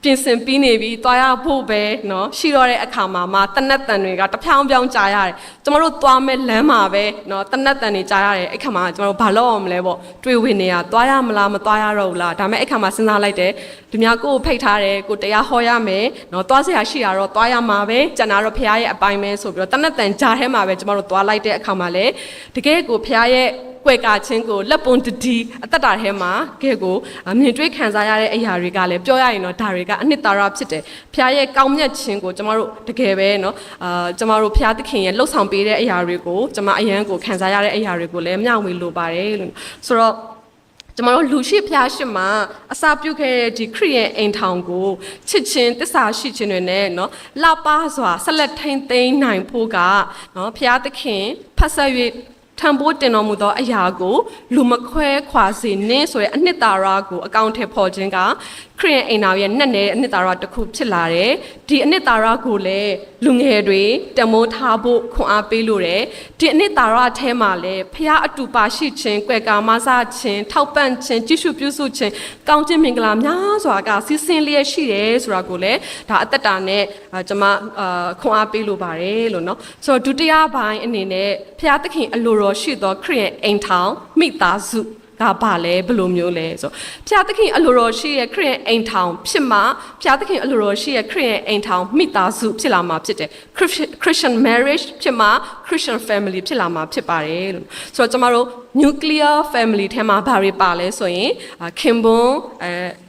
ပြင်ဆင်ပြီးနေပြီးသွားရဖို့ပဲเนาะရှိတော့တဲ့အခါမှာတနက်တန်တွေကတဖြောင်းဖြောင်းကြားရတယ်ကျမတို့သွားမဲ့လမ်းမှာပဲเนาะတနက်တန်တွေကြားရတယ်အဲ့ခါမှာကျမတို့ဘာလုပ်အောင်မလဲပေါ့တွေ့ဝင်နေရသွားရမလားမသွားရတော့ဘူးလားဒါမဲ့အဲ့ခါမှာစဉ်းစားလိုက်တယ်ဒီများကိုဖိတ်ထားတယ်ကိုတရားဟောရမယ်เนาะသွားစရာရှိတာတော့သွားရမှာပဲကျန်တာတော့ဖခင်ရဲ့အပိုင်းပဲဆိုပြီးတော့တနက်တန်ကြားထဲမှာပဲကျမတို့သွားလိုက်တဲ့အခါမှာလေတကယ်ကိုဖခင်ရဲ့ကွယ်ကာခြင်းကိုလက်ပွန်တတီအသက်တာထဲမှာကဲကိုမြင်တွေ့ခံစားရတဲ့အရာတွေကလည်းပြောရရင်တော့ဒါတွေကအနှစ်သာရဖြစ်တယ်ဖခင်ရဲ့ကောင်းမြတ်ခြင်းကိုကျမတို့တကယ်ပဲเนาะကျမတို့ဖခင်သခင်ရဲ့လှုပ်ဆောင်ပေးတဲ့အရာတွေကိုကျမအရန်ကိုခံစားရတဲ့အရာတွေကိုလည်းမျှဝေလိုပါတယ်လို့ဆိုတော့ကျမတို့လူရှိဖျားရှိမှာအစာပြုတ်ခဲ့တဲ့ဒီခရစ်ယာန်အိမ်ထောင်ကိုချစ်ချင်းတစ္ဆာရှိခြင်းတွေနဲ့เนาะလှပစွာဆက်လက်ထိန်သိမ်းနိုင်ဖို့ကเนาะဖျားသခင်ဖတ်ဆက်၍ထံပိုးတင်တော်မူသောအရာကိုလူမခွဲခွာစေနှင့်ဆိုတဲ့အနှစ်သာရကိုအကောင့်ထဲပေါ်ခြင်းကခရစ်ယာန်အိမ်တော်ရဲ့နဲ့တဲ့အနှစ်သာရတစ်ခုဖြစ်လာတယ်ဒီအနှစ်သာရကိုလည်းလူငယ်တွေတမိုးထားဖို့ခွန်အားပေးလို့တယ်ဒီအနှစ်သာရအထဲမှာလည်းဖခင်အတူပါရှိခြင်းကွယ်ကာမဆခြင်းထောက်ပံ့ခြင်းကြည်ရှုပြုစုခြင်းကောင်းခြင်းမင်္ဂလာများစွာကစီစဉ်လျက်ရှိတယ်ဆိုတာကိုလည်းဒါအသက်တာနဲ့ကျွန်မခွန်အားပေးလို့ပါတယ်လို့เนาะဆိုတော့ဒုတိယပိုင်းအနေနဲ့ဖခင်သခင်အလိုတော်ရှိသောခရစ်ယာန်အိမ်ထောင်မိသားစု ကဘာလဲဘယ်လိုမျိုးလဲဆိုဖျားသခင်အလိုတော်ရှိရဲ့ခရစ်ယာန်အိမ်ထောင်ဖြစ်မှဖျားသခင်အလိုတော်ရှိရဲ့ခရစ်ယာန်အိမ်ထောင်မိသားစုဖြစ်လာမှာဖြစ်တယ် Christian marriage ဖြစ်မှ Christian family ဖြစ်လာမှာဖြစ်ပါတယ်လို့ဆိုတော့ကျမတို့ nuclear family ထဲမှာဘာတွေပါလဲဆိုရင်ခင်ပွန်း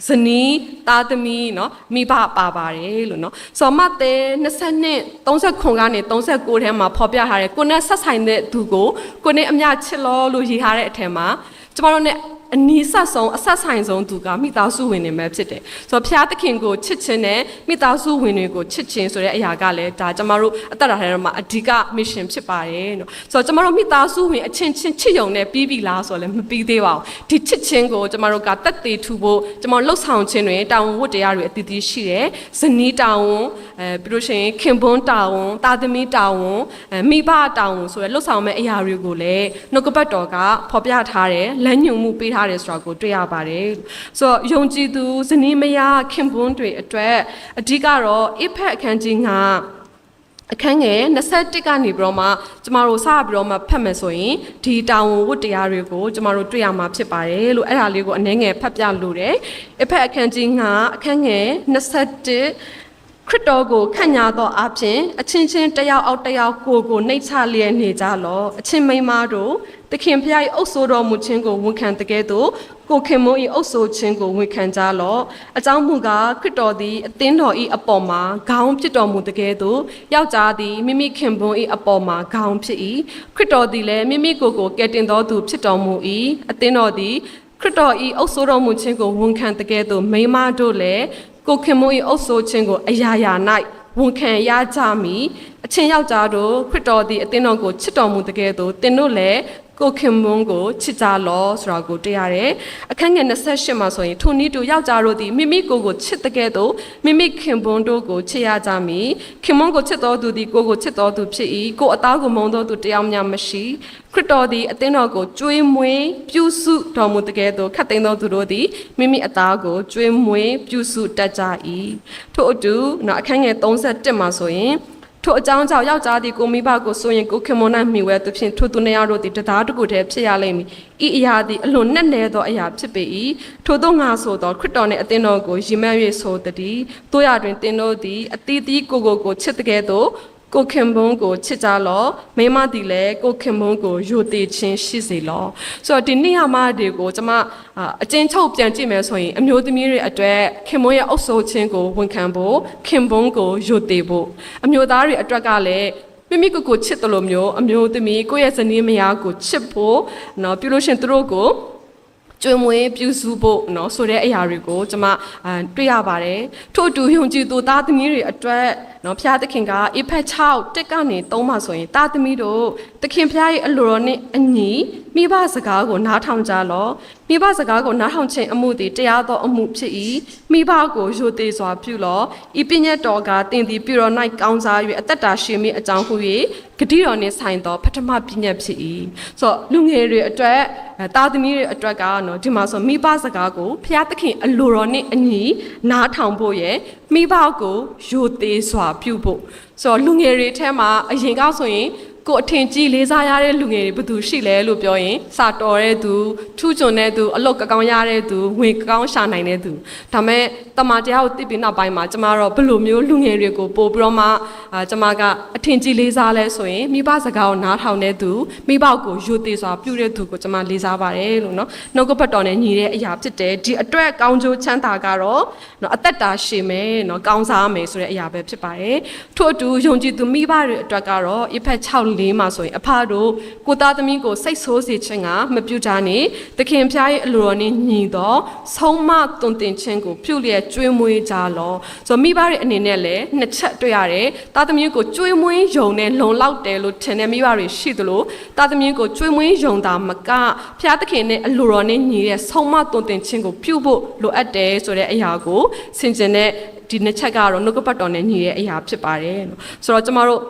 ဇနီးသားသမီးเนาะမိဘပါပါတယ်လို့เนาะဆိုတော့မဿဲ20:39ကနေ39ထဲမှာဖော်ပြထားတယ်ကိုနဲ့ဆက်ဆိုင်တဲ့သူကိုနဲ့အမျှချစ်လို့ရေးထားတဲ့အထက်မှာကျမတို့ ਨੇ အနီးဆက်ဆုံးအဆက်ဆိုင်ဆုံးသူကမိသားစုဝင်တွေပဲဖြစ်တယ်ဆိုတော့ဖျားသခင်ကိုချစ်ခြင်းနဲ့မိသားစုဝင်တွေကိုချစ်ခြင်းဆိုတဲ့အရာကလည်းဒါကျမတို့အသက်တာထဲမှာအဓိက mission ဖြစ်ပါတယ်နော်ဆိုတော့ကျမတို့မိသားစုဝင်အချင်းချင်းချစ်ယုံနဲ့ပြီးပြီလားဆိုတော့လည်းမပြီးသေးပါဘူးဒီချစ်ခြင်းကိုကျမတို့ကတက်သေးထူဖို့ကျမတို့လှုပ်ဆောင်ခြင်းတွေတာဝန်ဝတ္တရားတွေအသီးသီးရှိတယ်ဇနီးတာဝန်ပြီးလို့ရှိရင်ခင်ပွန်းတာဝန်တာသမီးတာဝန်မိဘတာဝန်ဆိုတဲ့လှုပ်ဆောင်မဲ့အရာတွေကိုလည်းနှုတ်ကပတ်တော်ကဖော်ပြထားတယ်လမ်းညွှန်မှုပေးထားတယ်ဆိုတာကိုတွေ့ရပါတယ်ဆိုတော့ယုံကြည်သူဇနီးမယားခင်ပွန်းတွေအတွက်အဓိကတော့အဖက်အခန်းကြီး9အခန်းငယ်21ကနေပြီးတော့မှကျမတို့စပြီးတော့မှဖတ်မယ်ဆိုရင်ဒီတာဝန်ဝတ္တရားတွေကိုကျမတို့တွေ့ရမှာဖြစ်ပါတယ်လို့အဲ့ဒါလေးကိုအနည်းငယ်ဖတ်ပြလို့တယ်အဖက်အခန်းကြီး9အခန်းငယ်21ခရစ်တော်ကိုခန့်ညာသောအဖြစ်အချင်းချင်းတယောက်အောက်တယောက်ကိုနှိမ့်ချလျက်နေကြလောအချင်းမိန်းမတို့သခင်ဖျား၏အုပ်ဆိုးတော်မူခြင်းကိုဝန်ခံတကယ်သို့ကိုခင်မုန်း၏အုပ်ဆိုးခြင်းကိုဝန်ခံကြလောအကြောင်းမူကားခရစ်တော်သည်အသင်းတော်၏အပေါ်မှာခေါင်းဖြစ်တော်မူတကယ်သို့ယောက်ျားသည်မိမိခင်ပွန်း၏အပေါ်မှာခေါင်းဖြစ်၏ခရစ်တော်သည်လည်းမိမိကိုယ်ကိုကယ်တင်တော်သူဖြစ်တော်မူ၏အသင်းတော်သည်ခရစ်တော်၏အုပ်ဆိုးတော်မူခြင်းကိုဝန်ခံတကယ်သို့မိန်းမတို့လည်းကိုခင်မုန်း၏အုပ်ဆိုးခြင်းကိုအရာရာ၌ဝန်ခံရကြမည်အချင်းယောက်ျားတို့ခရစ်တော်သည်အသင်းတော်ကိုချစ်တော်မူတကယ်သို့သင်တို့လည်းကိုခင်မွန်းကိုချစ်ကြလောဆိုတာကိုတွေ့ရတယ်အခန်းငယ်28မှာဆိုရင်ထိုနည်းတူယောက်ျားတို့သည်မိမိကိုယ်ကိုချစ်တဲ့ကဲ့သို့မိမိခင်ပွန်းတို့ကိုချစ်ရကြမည်ခင်မွန်းကိုချစ်တော်သူသည်ကိုယ်ကိုချစ်တော်သူဖြစ်၏ကိုယ်အသားကိုမုန်းတော်သူတယောက်မျှမရှိခရစ်တော်သည်အသင်းတော်ကိုကျွေးမွေးပြုစုတော်မူတဲ့ကဲ့သို့ခတ်သိမ်းတော်သူတို့သည်မိမိအသားကိုကျွေးမွေးပြုစုတတ်ကြ၏ထို့အတူအခန်းငယ်31မှာဆိုရင်ထိုအကြောင်းကြောင့်ယောက်ျားသည်ကိုမိဘကိုဆိုရင်ကိုခင်မွန်း၌မိဝဲသူဖြင့်ထိုသူနှစ်ယောက်တို့သည်တရားတစ်ခုတည်းဖြစ်ရလိမ့်မည်ဤအရာသည်အလွန်နဲ့နဲသောအရာဖြစ်ပေ၏ထိုသောငါဆိုသောခရစ်တော်နှင့်အသင်းတော်ကိုရည်မှန်း၍ဆိုသည်တို့ရတွင်သင်တို့သည်အသီးသီးကိုချစ်တဲ့ကဲ့သို့ကိုခင်ပွန်းကိုချစ်ကြလောမိမသည်လည်းကိုခင်ပွန်းကိုယိုသေးခြင်းရှိစေလောဆိုတော့ဒီနေရာမှာတွေကိုကျွန်မအကျဉ်းချုပ်ပြန်ကြည့်မယ်ဆိုရင်အမျိုးသမီးတွေအတွက်ခင်ပွန်းရဲ့အုပ်ဆိုးခြင်းကိုဝန်ခံဖို့ခင်ပွန်းကိုယိုသေးဖို့အမျိုးသားတွေအတွက်ကလည်းမိမိကိုချစ်တယ်လို့မျိုးအမျိုးသမီးကိုယ့်ရဲ့ဇနီးမယားကိုချစ်ဖို့နော်ပြုလို့ရှင်သူတို့ကိုကျွေးမွေးပြုစုဖို့เนาะဆိုတဲ့အရာတွေကိုကျွန်မတွေ့ရပါတယ်ထို့အတူယုံကြည်သူသားသမီးတွေအတွက်เนาะဖျားသခင်ကအေဖက်6တက်ကနေ3မှာဆိုရင်သားသမီးတို့သခင်ဖျားရဲ့အလိုတော်နဲ့အညီမိဘစကားကိုနားထောင်ကြလောမိဘစကားကိုနားထောင်ခြင်းအမှုသည်တရားသောအမှုဖြစ်၏မိဘကိုယိုသေးစွာပြုလောဤပညတ်တော်ကတင်သည်ပြုတော်၌ကောင်းစား၍အသက်တာရှင်မိအကြောင်းဟု၍ဂတိတော်နှင့်ဆိုင်သောပထမပညတ်ဖြစ်၏ဆိုတော့လူငယ်တွေအတွက်သားသမီးတွေအတွက်ကနော်ဒီမှာဆိုမိဘစကားကိုဖျားသခင်အလိုတော်နဲ့အညီနားထောင်ဖို့ရဲ့မိဘကိုယိုသေးစွာပြုဖို့ဆိုတော့လူငယ်တွေထဲမှာအရင်ကဆိုရင်ကိုအထင်ကြီးလေးစားရတဲ့လူငယ်တွေဘယ်သူရှိလဲလို့ပြောရင်စာတော်တဲ့သူထူးချွန်တဲ့သူအလုတ်ကောင်းရတဲ့သူဝင်ကောင်းရှာနိုင်တဲ့သူဒါမဲ့တမန်တရားကိုသိပြီးနောက်ပိုင်းမှာကျမတော့ဘယ်လိုမျိုးလူငယ်တွေကိုပို့ပြီးတော့မှကျမကအထင်ကြီးလေးစားလဲဆိုရင်မိဘစကားကိုနားထောင်တဲ့သူမိဘကိုယိုသေးစွာပြုတဲ့သူကိုကျမလေးစားပါတယ်လို့နော်နှုတ်ကပတ်တော်နဲ့ညီတဲ့အရာဖြစ်တယ်ဒီအတွက်ကောင်းကျိုးချမ်းသာကတော့နော်အသက်တာရှည်မယ်နော်ကောင်းစားမယ်ဆိုတဲ့အရာပဲဖြစ်ပါတယ်ထို့အတူယုံကြည်သူမိဘတွေအတွက်ကတော့အဖက်6:4မှာဆိုရင်အဖတို့ကိုသားသမီးကိုစိတ်ဆိုးစေခြင်းကမပြုကြနဲ့သခင်ဖျားရဲ့အလိုတော်နဲ့ညီသောဆုံးမသွန်သင်ခြင်းကိုပြုလျက်ကျွေးမွေးကြလောဆိုမိဘတွေအနေနဲ့လည်းနှစ်ချက်တွေ့ရတယ်သားသမီးကိုကျွေးမွေးယုံနဲ့လုံလောက်တယ်လို့ထင်တဲ့မိဘတွေရှိသလိုသားသမီးကိုကျွေးမွေးယုံတာမကဖျားသခင်နဲ့အလိုတော်နဲ့ညီတဲ့ဆုံးမသွန်သင်ခြင်းကိုပြုဖို့လိုအပ်တယ်ဆိုတဲ့အရာကိုဆင်ခြင်တဲ့ဒီနှစ်ချက်ကတော့နှုတ်ကပတ်တော်နဲ့ညီတဲ့အရာဖြစ်ပါတယ်ဆိုတော့ကျမတို့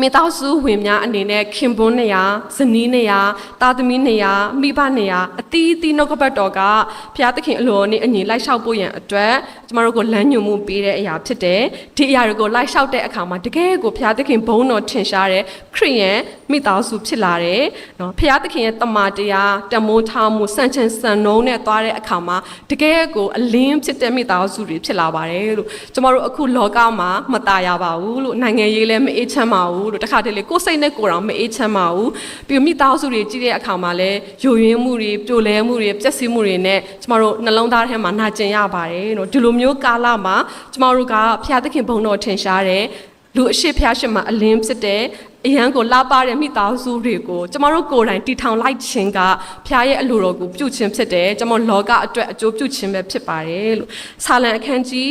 မိသားစုဝင်များအနေနဲ့ခင်ပွန်းနေရာဇနီးနေရာသားသမီးနေရာမိဘနေရာအသီးသီးနှုတ်ကပတ်တော်ကဘုရားသခင်အလိုနဲ့အညီလိုက်လျှောက်ဖို့ရန်အတွက်ကျမတို့ကိုလမ်းညွှန်မှုပေးတဲ့အရာဖြစ်တယ်ဒီအရာတွေကိုလိုက်လျှောက်တဲ့အခါမှာတကယ်ကိုဘုရားသခင်ဘုန်းတော်ထင်ရှားတဲ့ခရစ်ယာန်မိသားစုဖြစ်လာတယ်နော်ဘုရားသခင်ရဲ့တမန်တရားတမိုးထားမှုစံချင်စံနှုန်းနဲ့သွားတဲ့အခါမှာတကယ်ကိုအလင်းဖြစ်တဲ့မိသားစုတွေဖြစ်လာပါတယ်လို့ကျမတို့အခုလောကမှာမตายရပါဘူးလို့နိုင်ငံရေးလည်းမအေးချမ်းပါဘူးလို့တခါတလေကိုယ်စိတ်နဲ့ကိုယ်တော်မအေးချမ်းပါဘူးပြီးမိသားစုတွေကြည့်တဲ့အခါမှာလည်းယိုယွင်းမှုတွေပြိုလဲမှုတွေပျက်စီးမှုတွေနဲ့ကျမတို့နှလုံးသားထဲမှာနာကျင်ရပါတယ်လို့ဒီလိုမျိုးကာလမှာကျမတို့ကဘုရားသခင်ဘုန်းတော်ထင်ရှားတယ်လူအရှိဖျားရှင်မှာအလင်းဖြစ်တဲ့အရန်ကိုလာပါတဲ့မိသားစုတွေကိုကျမတို့ကိုယ်တိုင်တီထောင်လိုက်ခြင်းကဖျားရဲ့အလိုတော်ကိုပြုခြင်းဖြစ်တယ်ကျမတို့လောကအတွက်အကျိုးပြုခြင်းပဲဖြစ်ပါတယ်လို့ဆာလံအခန်းကြီး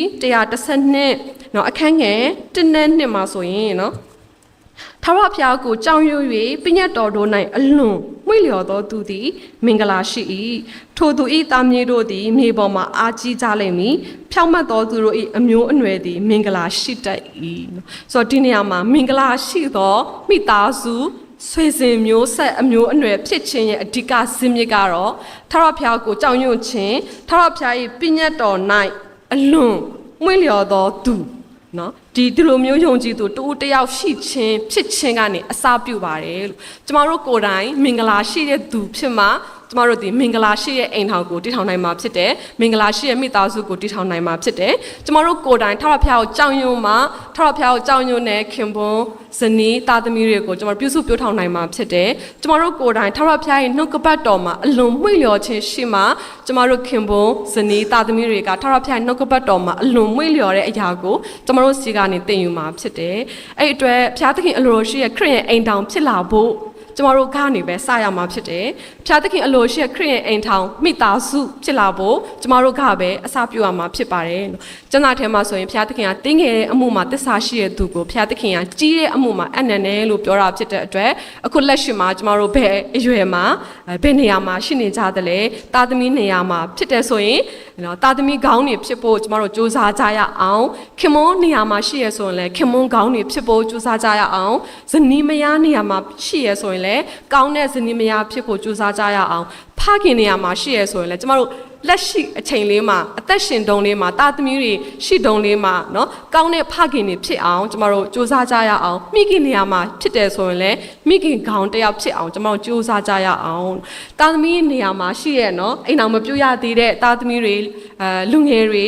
112เนาะအခန်းငယ်1နဲ့2မှာဆိုရင်เนาะထာဝရဘုရားကိုကြောင်းရွ၍ပညတ်တော်တို့၌အလွန်မွေ့လျော်သောသူသည်မင်္ဂလာရှိ၏ထိုသူ၏သားမြေတို့သည်မြေပေါ်မှာအားကြီးကြလိမ့်မည်ဖြောင့်မတ်သောသူတို့၏အမျိုးအနွယ်သည်မင်္ဂလာရှိတတ်၏ဆိုတော့ဒီနေရာမှာမင်္ဂလာရှိသောမိသားစုဆွေစဉ်မျိုးဆက်အမျိုးအနွယ်ဖြစ်ခြင်းရဲ့အဓိကဇင်းမြစ်ကတော့ထာဝရဘုရားကိုကြောင်းရွခြင်းထာဝရဘုရား၏ပညတ်တော်၌အလွန်မွေ့လျော်သောသူနော်ဒီလိုမျိုးယုံကြည်သူတူတယောက်ရှိခြင်းဖြစ်ခြင်းကနေအစပြုပါတယ်လို့ကျမတို့ကိုယ်တိုင်မင်္ဂလာရှိတဲ့သူဖြစ်မှကျမတို့ဒီမင်္ဂလာရှိတဲ့အိမ်ထောင်ကိုတည်ထောင်နိုင်မှာဖြစ်တယ်မင်္ဂလာရှိတဲ့မိသားစုကိုတည်ထောင်နိုင်မှာဖြစ်တယ်ကျမတို့ကိုယ်တိုင်ထာဝရဘုရားကိုကြောင်းရွံ့မှာထာဝရဘုရားကိုကြောင်းရွံ့တဲ့ခင်ပွန်းဇနီးသားသမီးတွေကိုကျမတို့ပြုစုပြောထောင်နိုင်မှာဖြစ်တယ်ကျမတို့ကိုယ်တိုင်ထာဝရဘုရားရဲ့နှုတ်ကပတ်တော်မှာအလွန်မှွေလျော်ခြင်းရှိမှကျမတို့ခင်ပွန်းဇနီးသားသမီးတွေကထာဝရဘုရားရဲ့နှုတ်ကပတ်တော်မှာအလွန်မှွေလျော်တဲ့အရာကိုကျမတို့စီကနေသင်ယူမှာဖြစ်တယ်အဲ့အတွက်ဘုရားသခင်အလိုတော်ရှိတဲ့ခရစ်ယာန်အိမ်ထောင်ဖြစ်လာဖို့ကျမတို့ကနေပဲစရမှာဖြစ်တယ်။ဘုရားသခင်အလိုရှိခရစ်ယာန်အိမ်ထောင်မိသားစုဖြစ်လာဖို့ကျမတို့ကပဲအစပြုရမှာဖြစ်ပါတယ်။ကျမ်းစာထဲမှာဆိုရင်ဘုရားသခင်ကတင်းငယ်တဲ့အမှုမှာသစ္စာရှိတဲ့သူကိုဘုရားသခင်ကကြီးတဲ့အမှုမှာအနန္တလို့ပြောတာဖြစ်တဲ့အတွက်အခုလက်ရှိမှာကျမတို့ဘယ်အရွယ်မှာဘယ်နေရာမှာရှိနေကြသလဲ။သားသမီးနေရာမှာဖြစ်တဲ့ဆိုရင်နော်သားသမီးခေါင်းတွေဖြစ်ဖို့ကျမတို့စူးစမ်းကြရအောင်။ခင်မွန်းနေရာမှာရှိရဆိုရင်လည်းခင်မွန်းခေါင်းတွေဖြစ်ဖို့စူးစမ်းကြရအောင်။ဇနီးမယားနေရာမှာရှိရဆိုရင်ကောင်းတဲ့ဇနီးမယားဖြစ်ဖို့ကြိုးစားကြရအောင်ဖခင်နေရာမှာရှိရဆိုရင်လည်းကျမတို့လက်ရှိအချိန်လေးမှာအသက်ရှင်တုန်းလေးမှာတာသမီးတွေရှိတုန်းလေးမှာเนาะကောင်းတဲ့ဖခင်တွေဖြစ်အောင်ကျမတို့ကြိုးစားကြရအောင်မိခင်နေရာမှာဖြစ်တယ်ဆိုရင်လည်းမိခင်ခေါင်းတစ်ယောက်ဖြစ်အောင်ကျမတို့ကြိုးစားကြရအောင်တာသမီးနေရာမှာရှိရဲ့เนาะအိမ်အောင်မပြုတ်ရသေးတဲ့တာသမီးတွေလူငယ်တွေ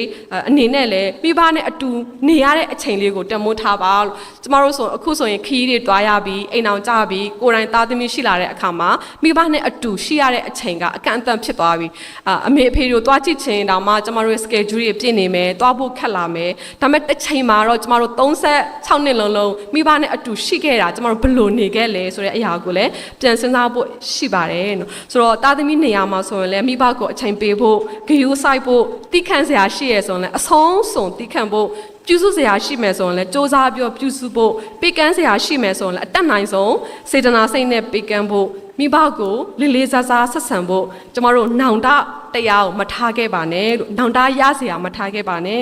အနေနဲ့လည်းမိဘနဲ့အတူနေရတဲ့အချိန်လေးကိုတမိုးထားပါလို့ကျမတို့ဆိုအခုဆိုရင်ခီးတွေတွားရပြီးအိမ်အောင်ကြပြီးကိုယ်တိုင်တာသမီးရှိလာတဲ့အခါမှာမိဘနဲ့အတူရှိရတဲ့အချိန်ကအကန့်အသတ်ဖြစ်သွားပြီအမေအဖေတို့တွားကြည့်ချင်တောင်မှကျမတို့ရဲ့ schedule တွေပြည့်နေမယ်တွားဖို့ခက်လာမယ်ဒါပေမဲ့တစ်ချိန်မှာတော့ကျမတို့36နှစ်လုံးမိဘနဲ့အတူရှိခဲ့တာကျမတို့ဘယ်လိုနေခဲ့လဲဆိုတဲ့အရာကိုလည်းပြန်စဉ်းစားဖို့ရှိပါတယ်နော်ဆိုတော့တာသမီနေရာမှာဆိုရင်လည်းမိဘကိုအချိန်ပေးဖို့ဂရုစိုက်ဖို့တိခန့်စရာရှိရဆိုရင်လည်းအဆုံးစုံတိခန့်ဖို့ပြုစုစရာရှိမယ်ဆိုရင်လည်းစ조사ပြောပြုစုဖို့ပေးကမ်းစရာရှိမယ်ဆိုရင်လည်းအတက်နိုင်ဆုံးစေတနာစိတ်နဲ့ပေးကမ်းဖို့မိဘကိုလေးလေးစားစားဆက်ဆံဖို့ကျမတို့နောင်တတရားကိုမထားခဲ့ပါနဲ့လို့နောင်တရစရာမထားခဲ့ပါနဲ့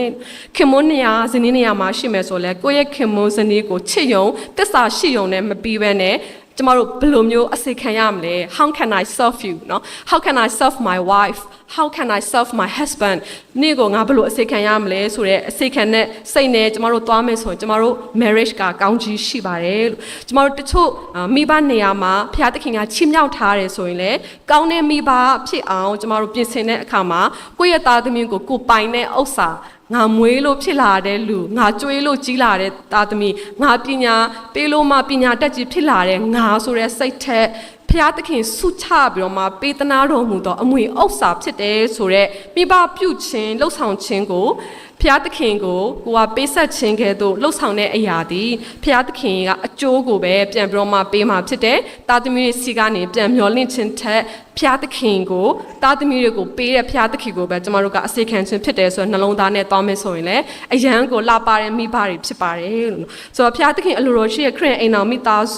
ခင်မွန်းနေရာဇနီးနေရာမှာရှိမယ်ဆိုလဲကိုယ့်ရဲ့ခင်မွန်းဇနီးကိုချစ်ယုံတစ္ဆာရှိယုံနဲ့မပြီးဘဲနဲ့ကျမတို့ဘယ်လိုမျိုးအစိခံရမလဲ How can I serve you เนาะ How can I serve my wife How can I serve my husband နေ့ကိုငါဘယ်လိုအစိခံရမလဲဆိုတဲ့အစိခံနဲ့စိတ်နဲ့ကျမတို့သွားမယ်ဆိုရင်ကျမတို့ marriage ကကောင်းကြီးရှိပါတယ်လို့ကျမတို့တချို့မိဘနေရာမှာဖခင်သခင်ကချီးမြှောက်ထားတယ်ဆိုရင်လေကောင်းတဲ့မိဘဖြစ်အောင်ကျမတို့ပြင်ဆင်တဲ့အခါမှာကိုယ့်ရဲ့သားသမီးကိုကိုပိုင်တဲ့ဥစ္စာငါမွေးလို့ဖြစ်လာတဲ့လူငါကျွေးလို့ကြီးလာတဲ့သားသမီးငါပညာပေးလို့မှပညာတတ်ကြီးဖြစ်လာတဲ့ငါဆိုတဲ့စိတ်ထက်ဖျားသခင်ဆုချပြီးတော့မှပေးသနာတော်မူသောအမွေဥစ္စာဖြစ်တယ်ဆိုတဲ့မိဘပြုခြင်းလှုပ်ဆောင်ခြင်းကိုဖျားသခင်ကိုကပေးဆက်ခြင်းကဲ့သို့လှုပ်ဆောင်တဲ့အရာသည်ဖျားသခင်ကအကျိုးကိုပဲပြန်ပြီးတော့မှပေးမှာဖြစ်တယ်။သားသမီးတွေစီကနေပြန်မျောလင့်ခြင်းထက်ဖျားသခင်ကိုသားသမီးတွေကိုပေးတဲ့ဖျားသခင်ကိုပဲကျမတို့ကအစေခံခြင်းဖြစ်တယ်ဆိုတော့နှလုံးသားနဲ့တောင်းမယ်ဆိုရင်လည်းအယံကိုလာပါတဲ့မိဘတွေဖြစ်ပါတယ်လို့ဆိုတော့ဖျားသခင်အလိုတော်ရှိတဲ့ခရစ်အိမ်တော်မိသားစ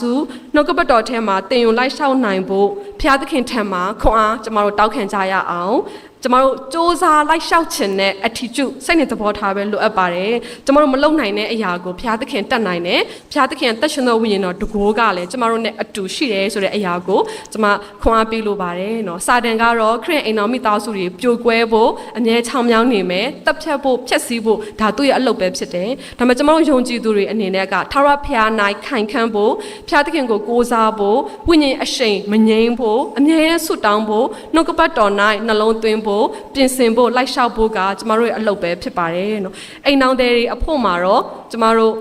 ုနှုတ်ကပတ်တော်ထဲမှာတင်ယူလိုက်ရှောက်နိုင်ဖို့ဖျားသခင်ထံမှာခွန်အားကျမတို့တောက်ခံကြရအောင် ကျမတို့စ조사လိုက်လျှောက်ခြင်းနဲ့ attitude စိတ်နဲ့သဘောထားပဲလိုအပ်ပါတယ်ကျမတို့မလုံနိုင်တဲ့အရာကိုဘုရားသခင်တတ်နိုင်တယ်ဘုရားသခင်တက်ရှင်တော်ဝိညာဉ်တော်တကိုးကလည်းကျမတို့နဲ့အတူရှိတယ်ဆိုတဲ့အရာကိုကျမခွန်အားပေးလိုပါတယ်နော်စာတန်ကတော့ခရစ်အိမ်တော်မိသားစုတွေပြိုကွဲဖို့အမြဲချောင်းမြောင်းနေမယ်တပ်ဖြတ်ဖို့ဖျက်ဆီးဖို့ဒါသူ့ရဲ့အလုပ်ပဲဖြစ်တယ်ဒါပေမဲ့ကျမတို့ယုံကြည်သူတွေအနေနဲ့ကထာဝရဘုရားနိုင်ခိုင်ခန့်ဖို့ဘုရားသခင်ကိုကိုးစားဖို့ဝိညာဉ်အရှိန်မငြိမ်းဖို့အမြဲဆုတောင်းဖို့နှုတ်ကပတ်တော်၌နှလုံးသွင်းဖို့ပြင်ဆင်ဖို့လိုက်လျှောက်ဖို့ကကျမတို့ရဲ့အလုပ်ပဲဖြစ်ပါတယ်နော်အိမ်တော်တွေအဖို့မှာတော့ကျမတို့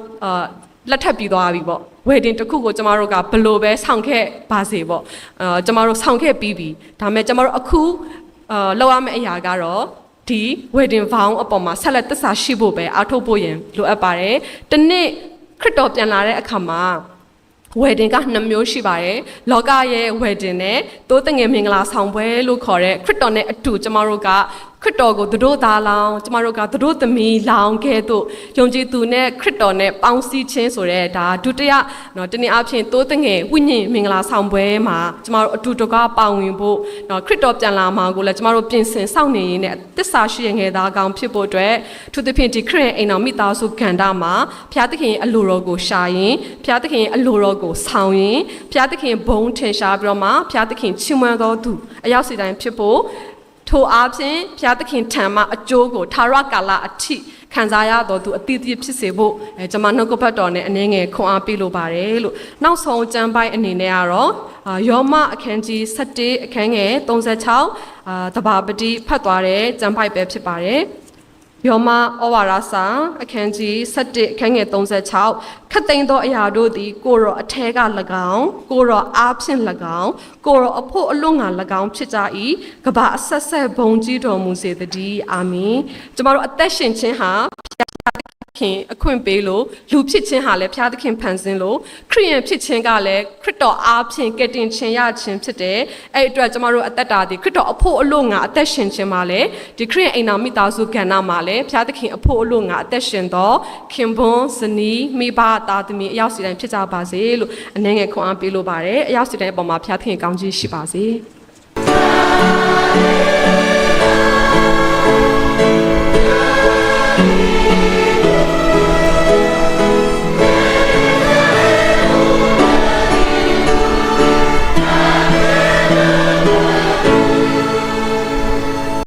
လက်ထပ်ပြီးသွားပြီပေါ့ဝယ်တင်တစ်ခုကိုကျမတို့ကဘလို့ပဲဆောင်ခဲ့ပါစေပေါ့ကျမတို့ဆောင်ခဲ့ပြီးပြီဒါပေမဲ့ကျမတို့အခုလောက်ရမယ့်အရာကတော့ဒီဝယ်တင်ဘောင်းအပေါ်မှာဆက်လက်သစ္စာရှိဖို့ပဲအားထုတ်ဖို့ရင်လိုအပ်ပါတယ်တနေ့ခရစ်တော်ပြန်လာတဲ့အခါမှာဝယ်တင်က2မျိုးရှိပါတယ်လောကရဲ့ဝယ်တင်နဲ့သိုးတငယ်မင်္ဂလာဆောင်ပွဲလို့ခေါ်တဲ့ခရစ်တော်နဲ့အတူကျမတို့ကခရစ်တော်ကိုသူတို့သားလောင်းကျမတို့ကသူတို့သမီးလောင်းခဲ့သို့ယုံကြည်သူနဲ့ခရစ်တော်နဲ့ပေါင်းစည်းခြင်းဆိုတဲ့ဒါဒုတိယနော်တနည်းအားဖြင့်သိုးတငယ်ဝိညာဉ်မင်္ဂလာဆောင်ပွဲမှာကျမတို့အတူတကွပါဝင်ဖို့နော်ခရစ်တော်ပြန်လာမှာကိုလည်းကျမတို့ပြင်ဆင်စောင့်နေရင်းနဲ့သစ္စာရှိရငယ်သားကောင်းဖြစ်ဖို့အတွက်သူသဖြင့်ဒီခရစ်အိမ်တော်မိသားစုကဏ္ဍမှာဘုရားသခင်ရဲ့အလိုတော်ကိုရှာရင်ဘုရားသခင်ရဲ့အလိုတော်ကိုဆောင်ရင်ဘုရားသခင်ဘုန်းထင်ရှားပြီးတော့မှဘုရားသခင်ချီးမွမ်းတော်သူအရောက်စီတိုင်းဖြစ်ဖို့ထိုအားဖြင့်ဘုရားသခင်ထံမှအကျိုးကိုထာဝရကာလအထိခံစားရတော်သူအတိအကျဖြစ်စေဖို့ကျွန်မနှုတ်ကပတ်တော်နဲ့အနည်းငယ်ခွန်အားပေးလိုပါတယ်လို့နောက်ဆုံးကျမ်းပိုင်းအနေနဲ့ကတော့ယောမအခန်းကြီး7အခန်းငယ်36တဘာပတိဖတ်သွားတဲ့ကျမ်းပိုင်းပဲဖြစ်ပါတယ်ယောမဩဝါဒစာအခန်းကြီး7အခန်းငယ်36ခတ်သိမ်းသောအရာတို့သည်ကိုရောအထဲက၎င်းကိုရောအားဖြင့်၎င်းကိုရောအဖို့အလွတ်ငါ၎င်းဖြစ်ကြ၏ကဘာအဆက်ဆက်ဘုံကြီးတော်မူစေတည်းအာမင်ကျမတို့အသက်ရှင်ခြင်းဟာခင်အခွင့်ပေးလို့လူဖြစ်ခြင်းဟာလည်းဘုရားသခင်ဖန်ဆင်းလို့ခရိယန်ဖြစ်ခြင်းကလည်းခရစ်တော်အားဖြင့်ကယ်တင်ခြင်းရခြင်းဖြစ်တယ်အဲ့အတွက်ကျမတို့အသက်တာဒီခရစ်တော်အဖို့အလို့ငါအသက်ရှင်ခြင်းမှာလည်းဒီခရိယန်အိမ်တော်မိသားစုကဏ္ဍမှာလည်းဘုရားသခင်အဖို့အလို့ငါအသက်ရှင်တော့ခင်ပွန်းဇနီးမိဘသားသမီးအရောက်စီတိုင်းဖြစ်ကြပါစေလို့အနည်းငယ်ခွန်အားပေးလိုပါတယ်အရောက်စီတိုင်းအပေါ်မှာဘုရားသခင်ကောင်းချီးရှိပါစေ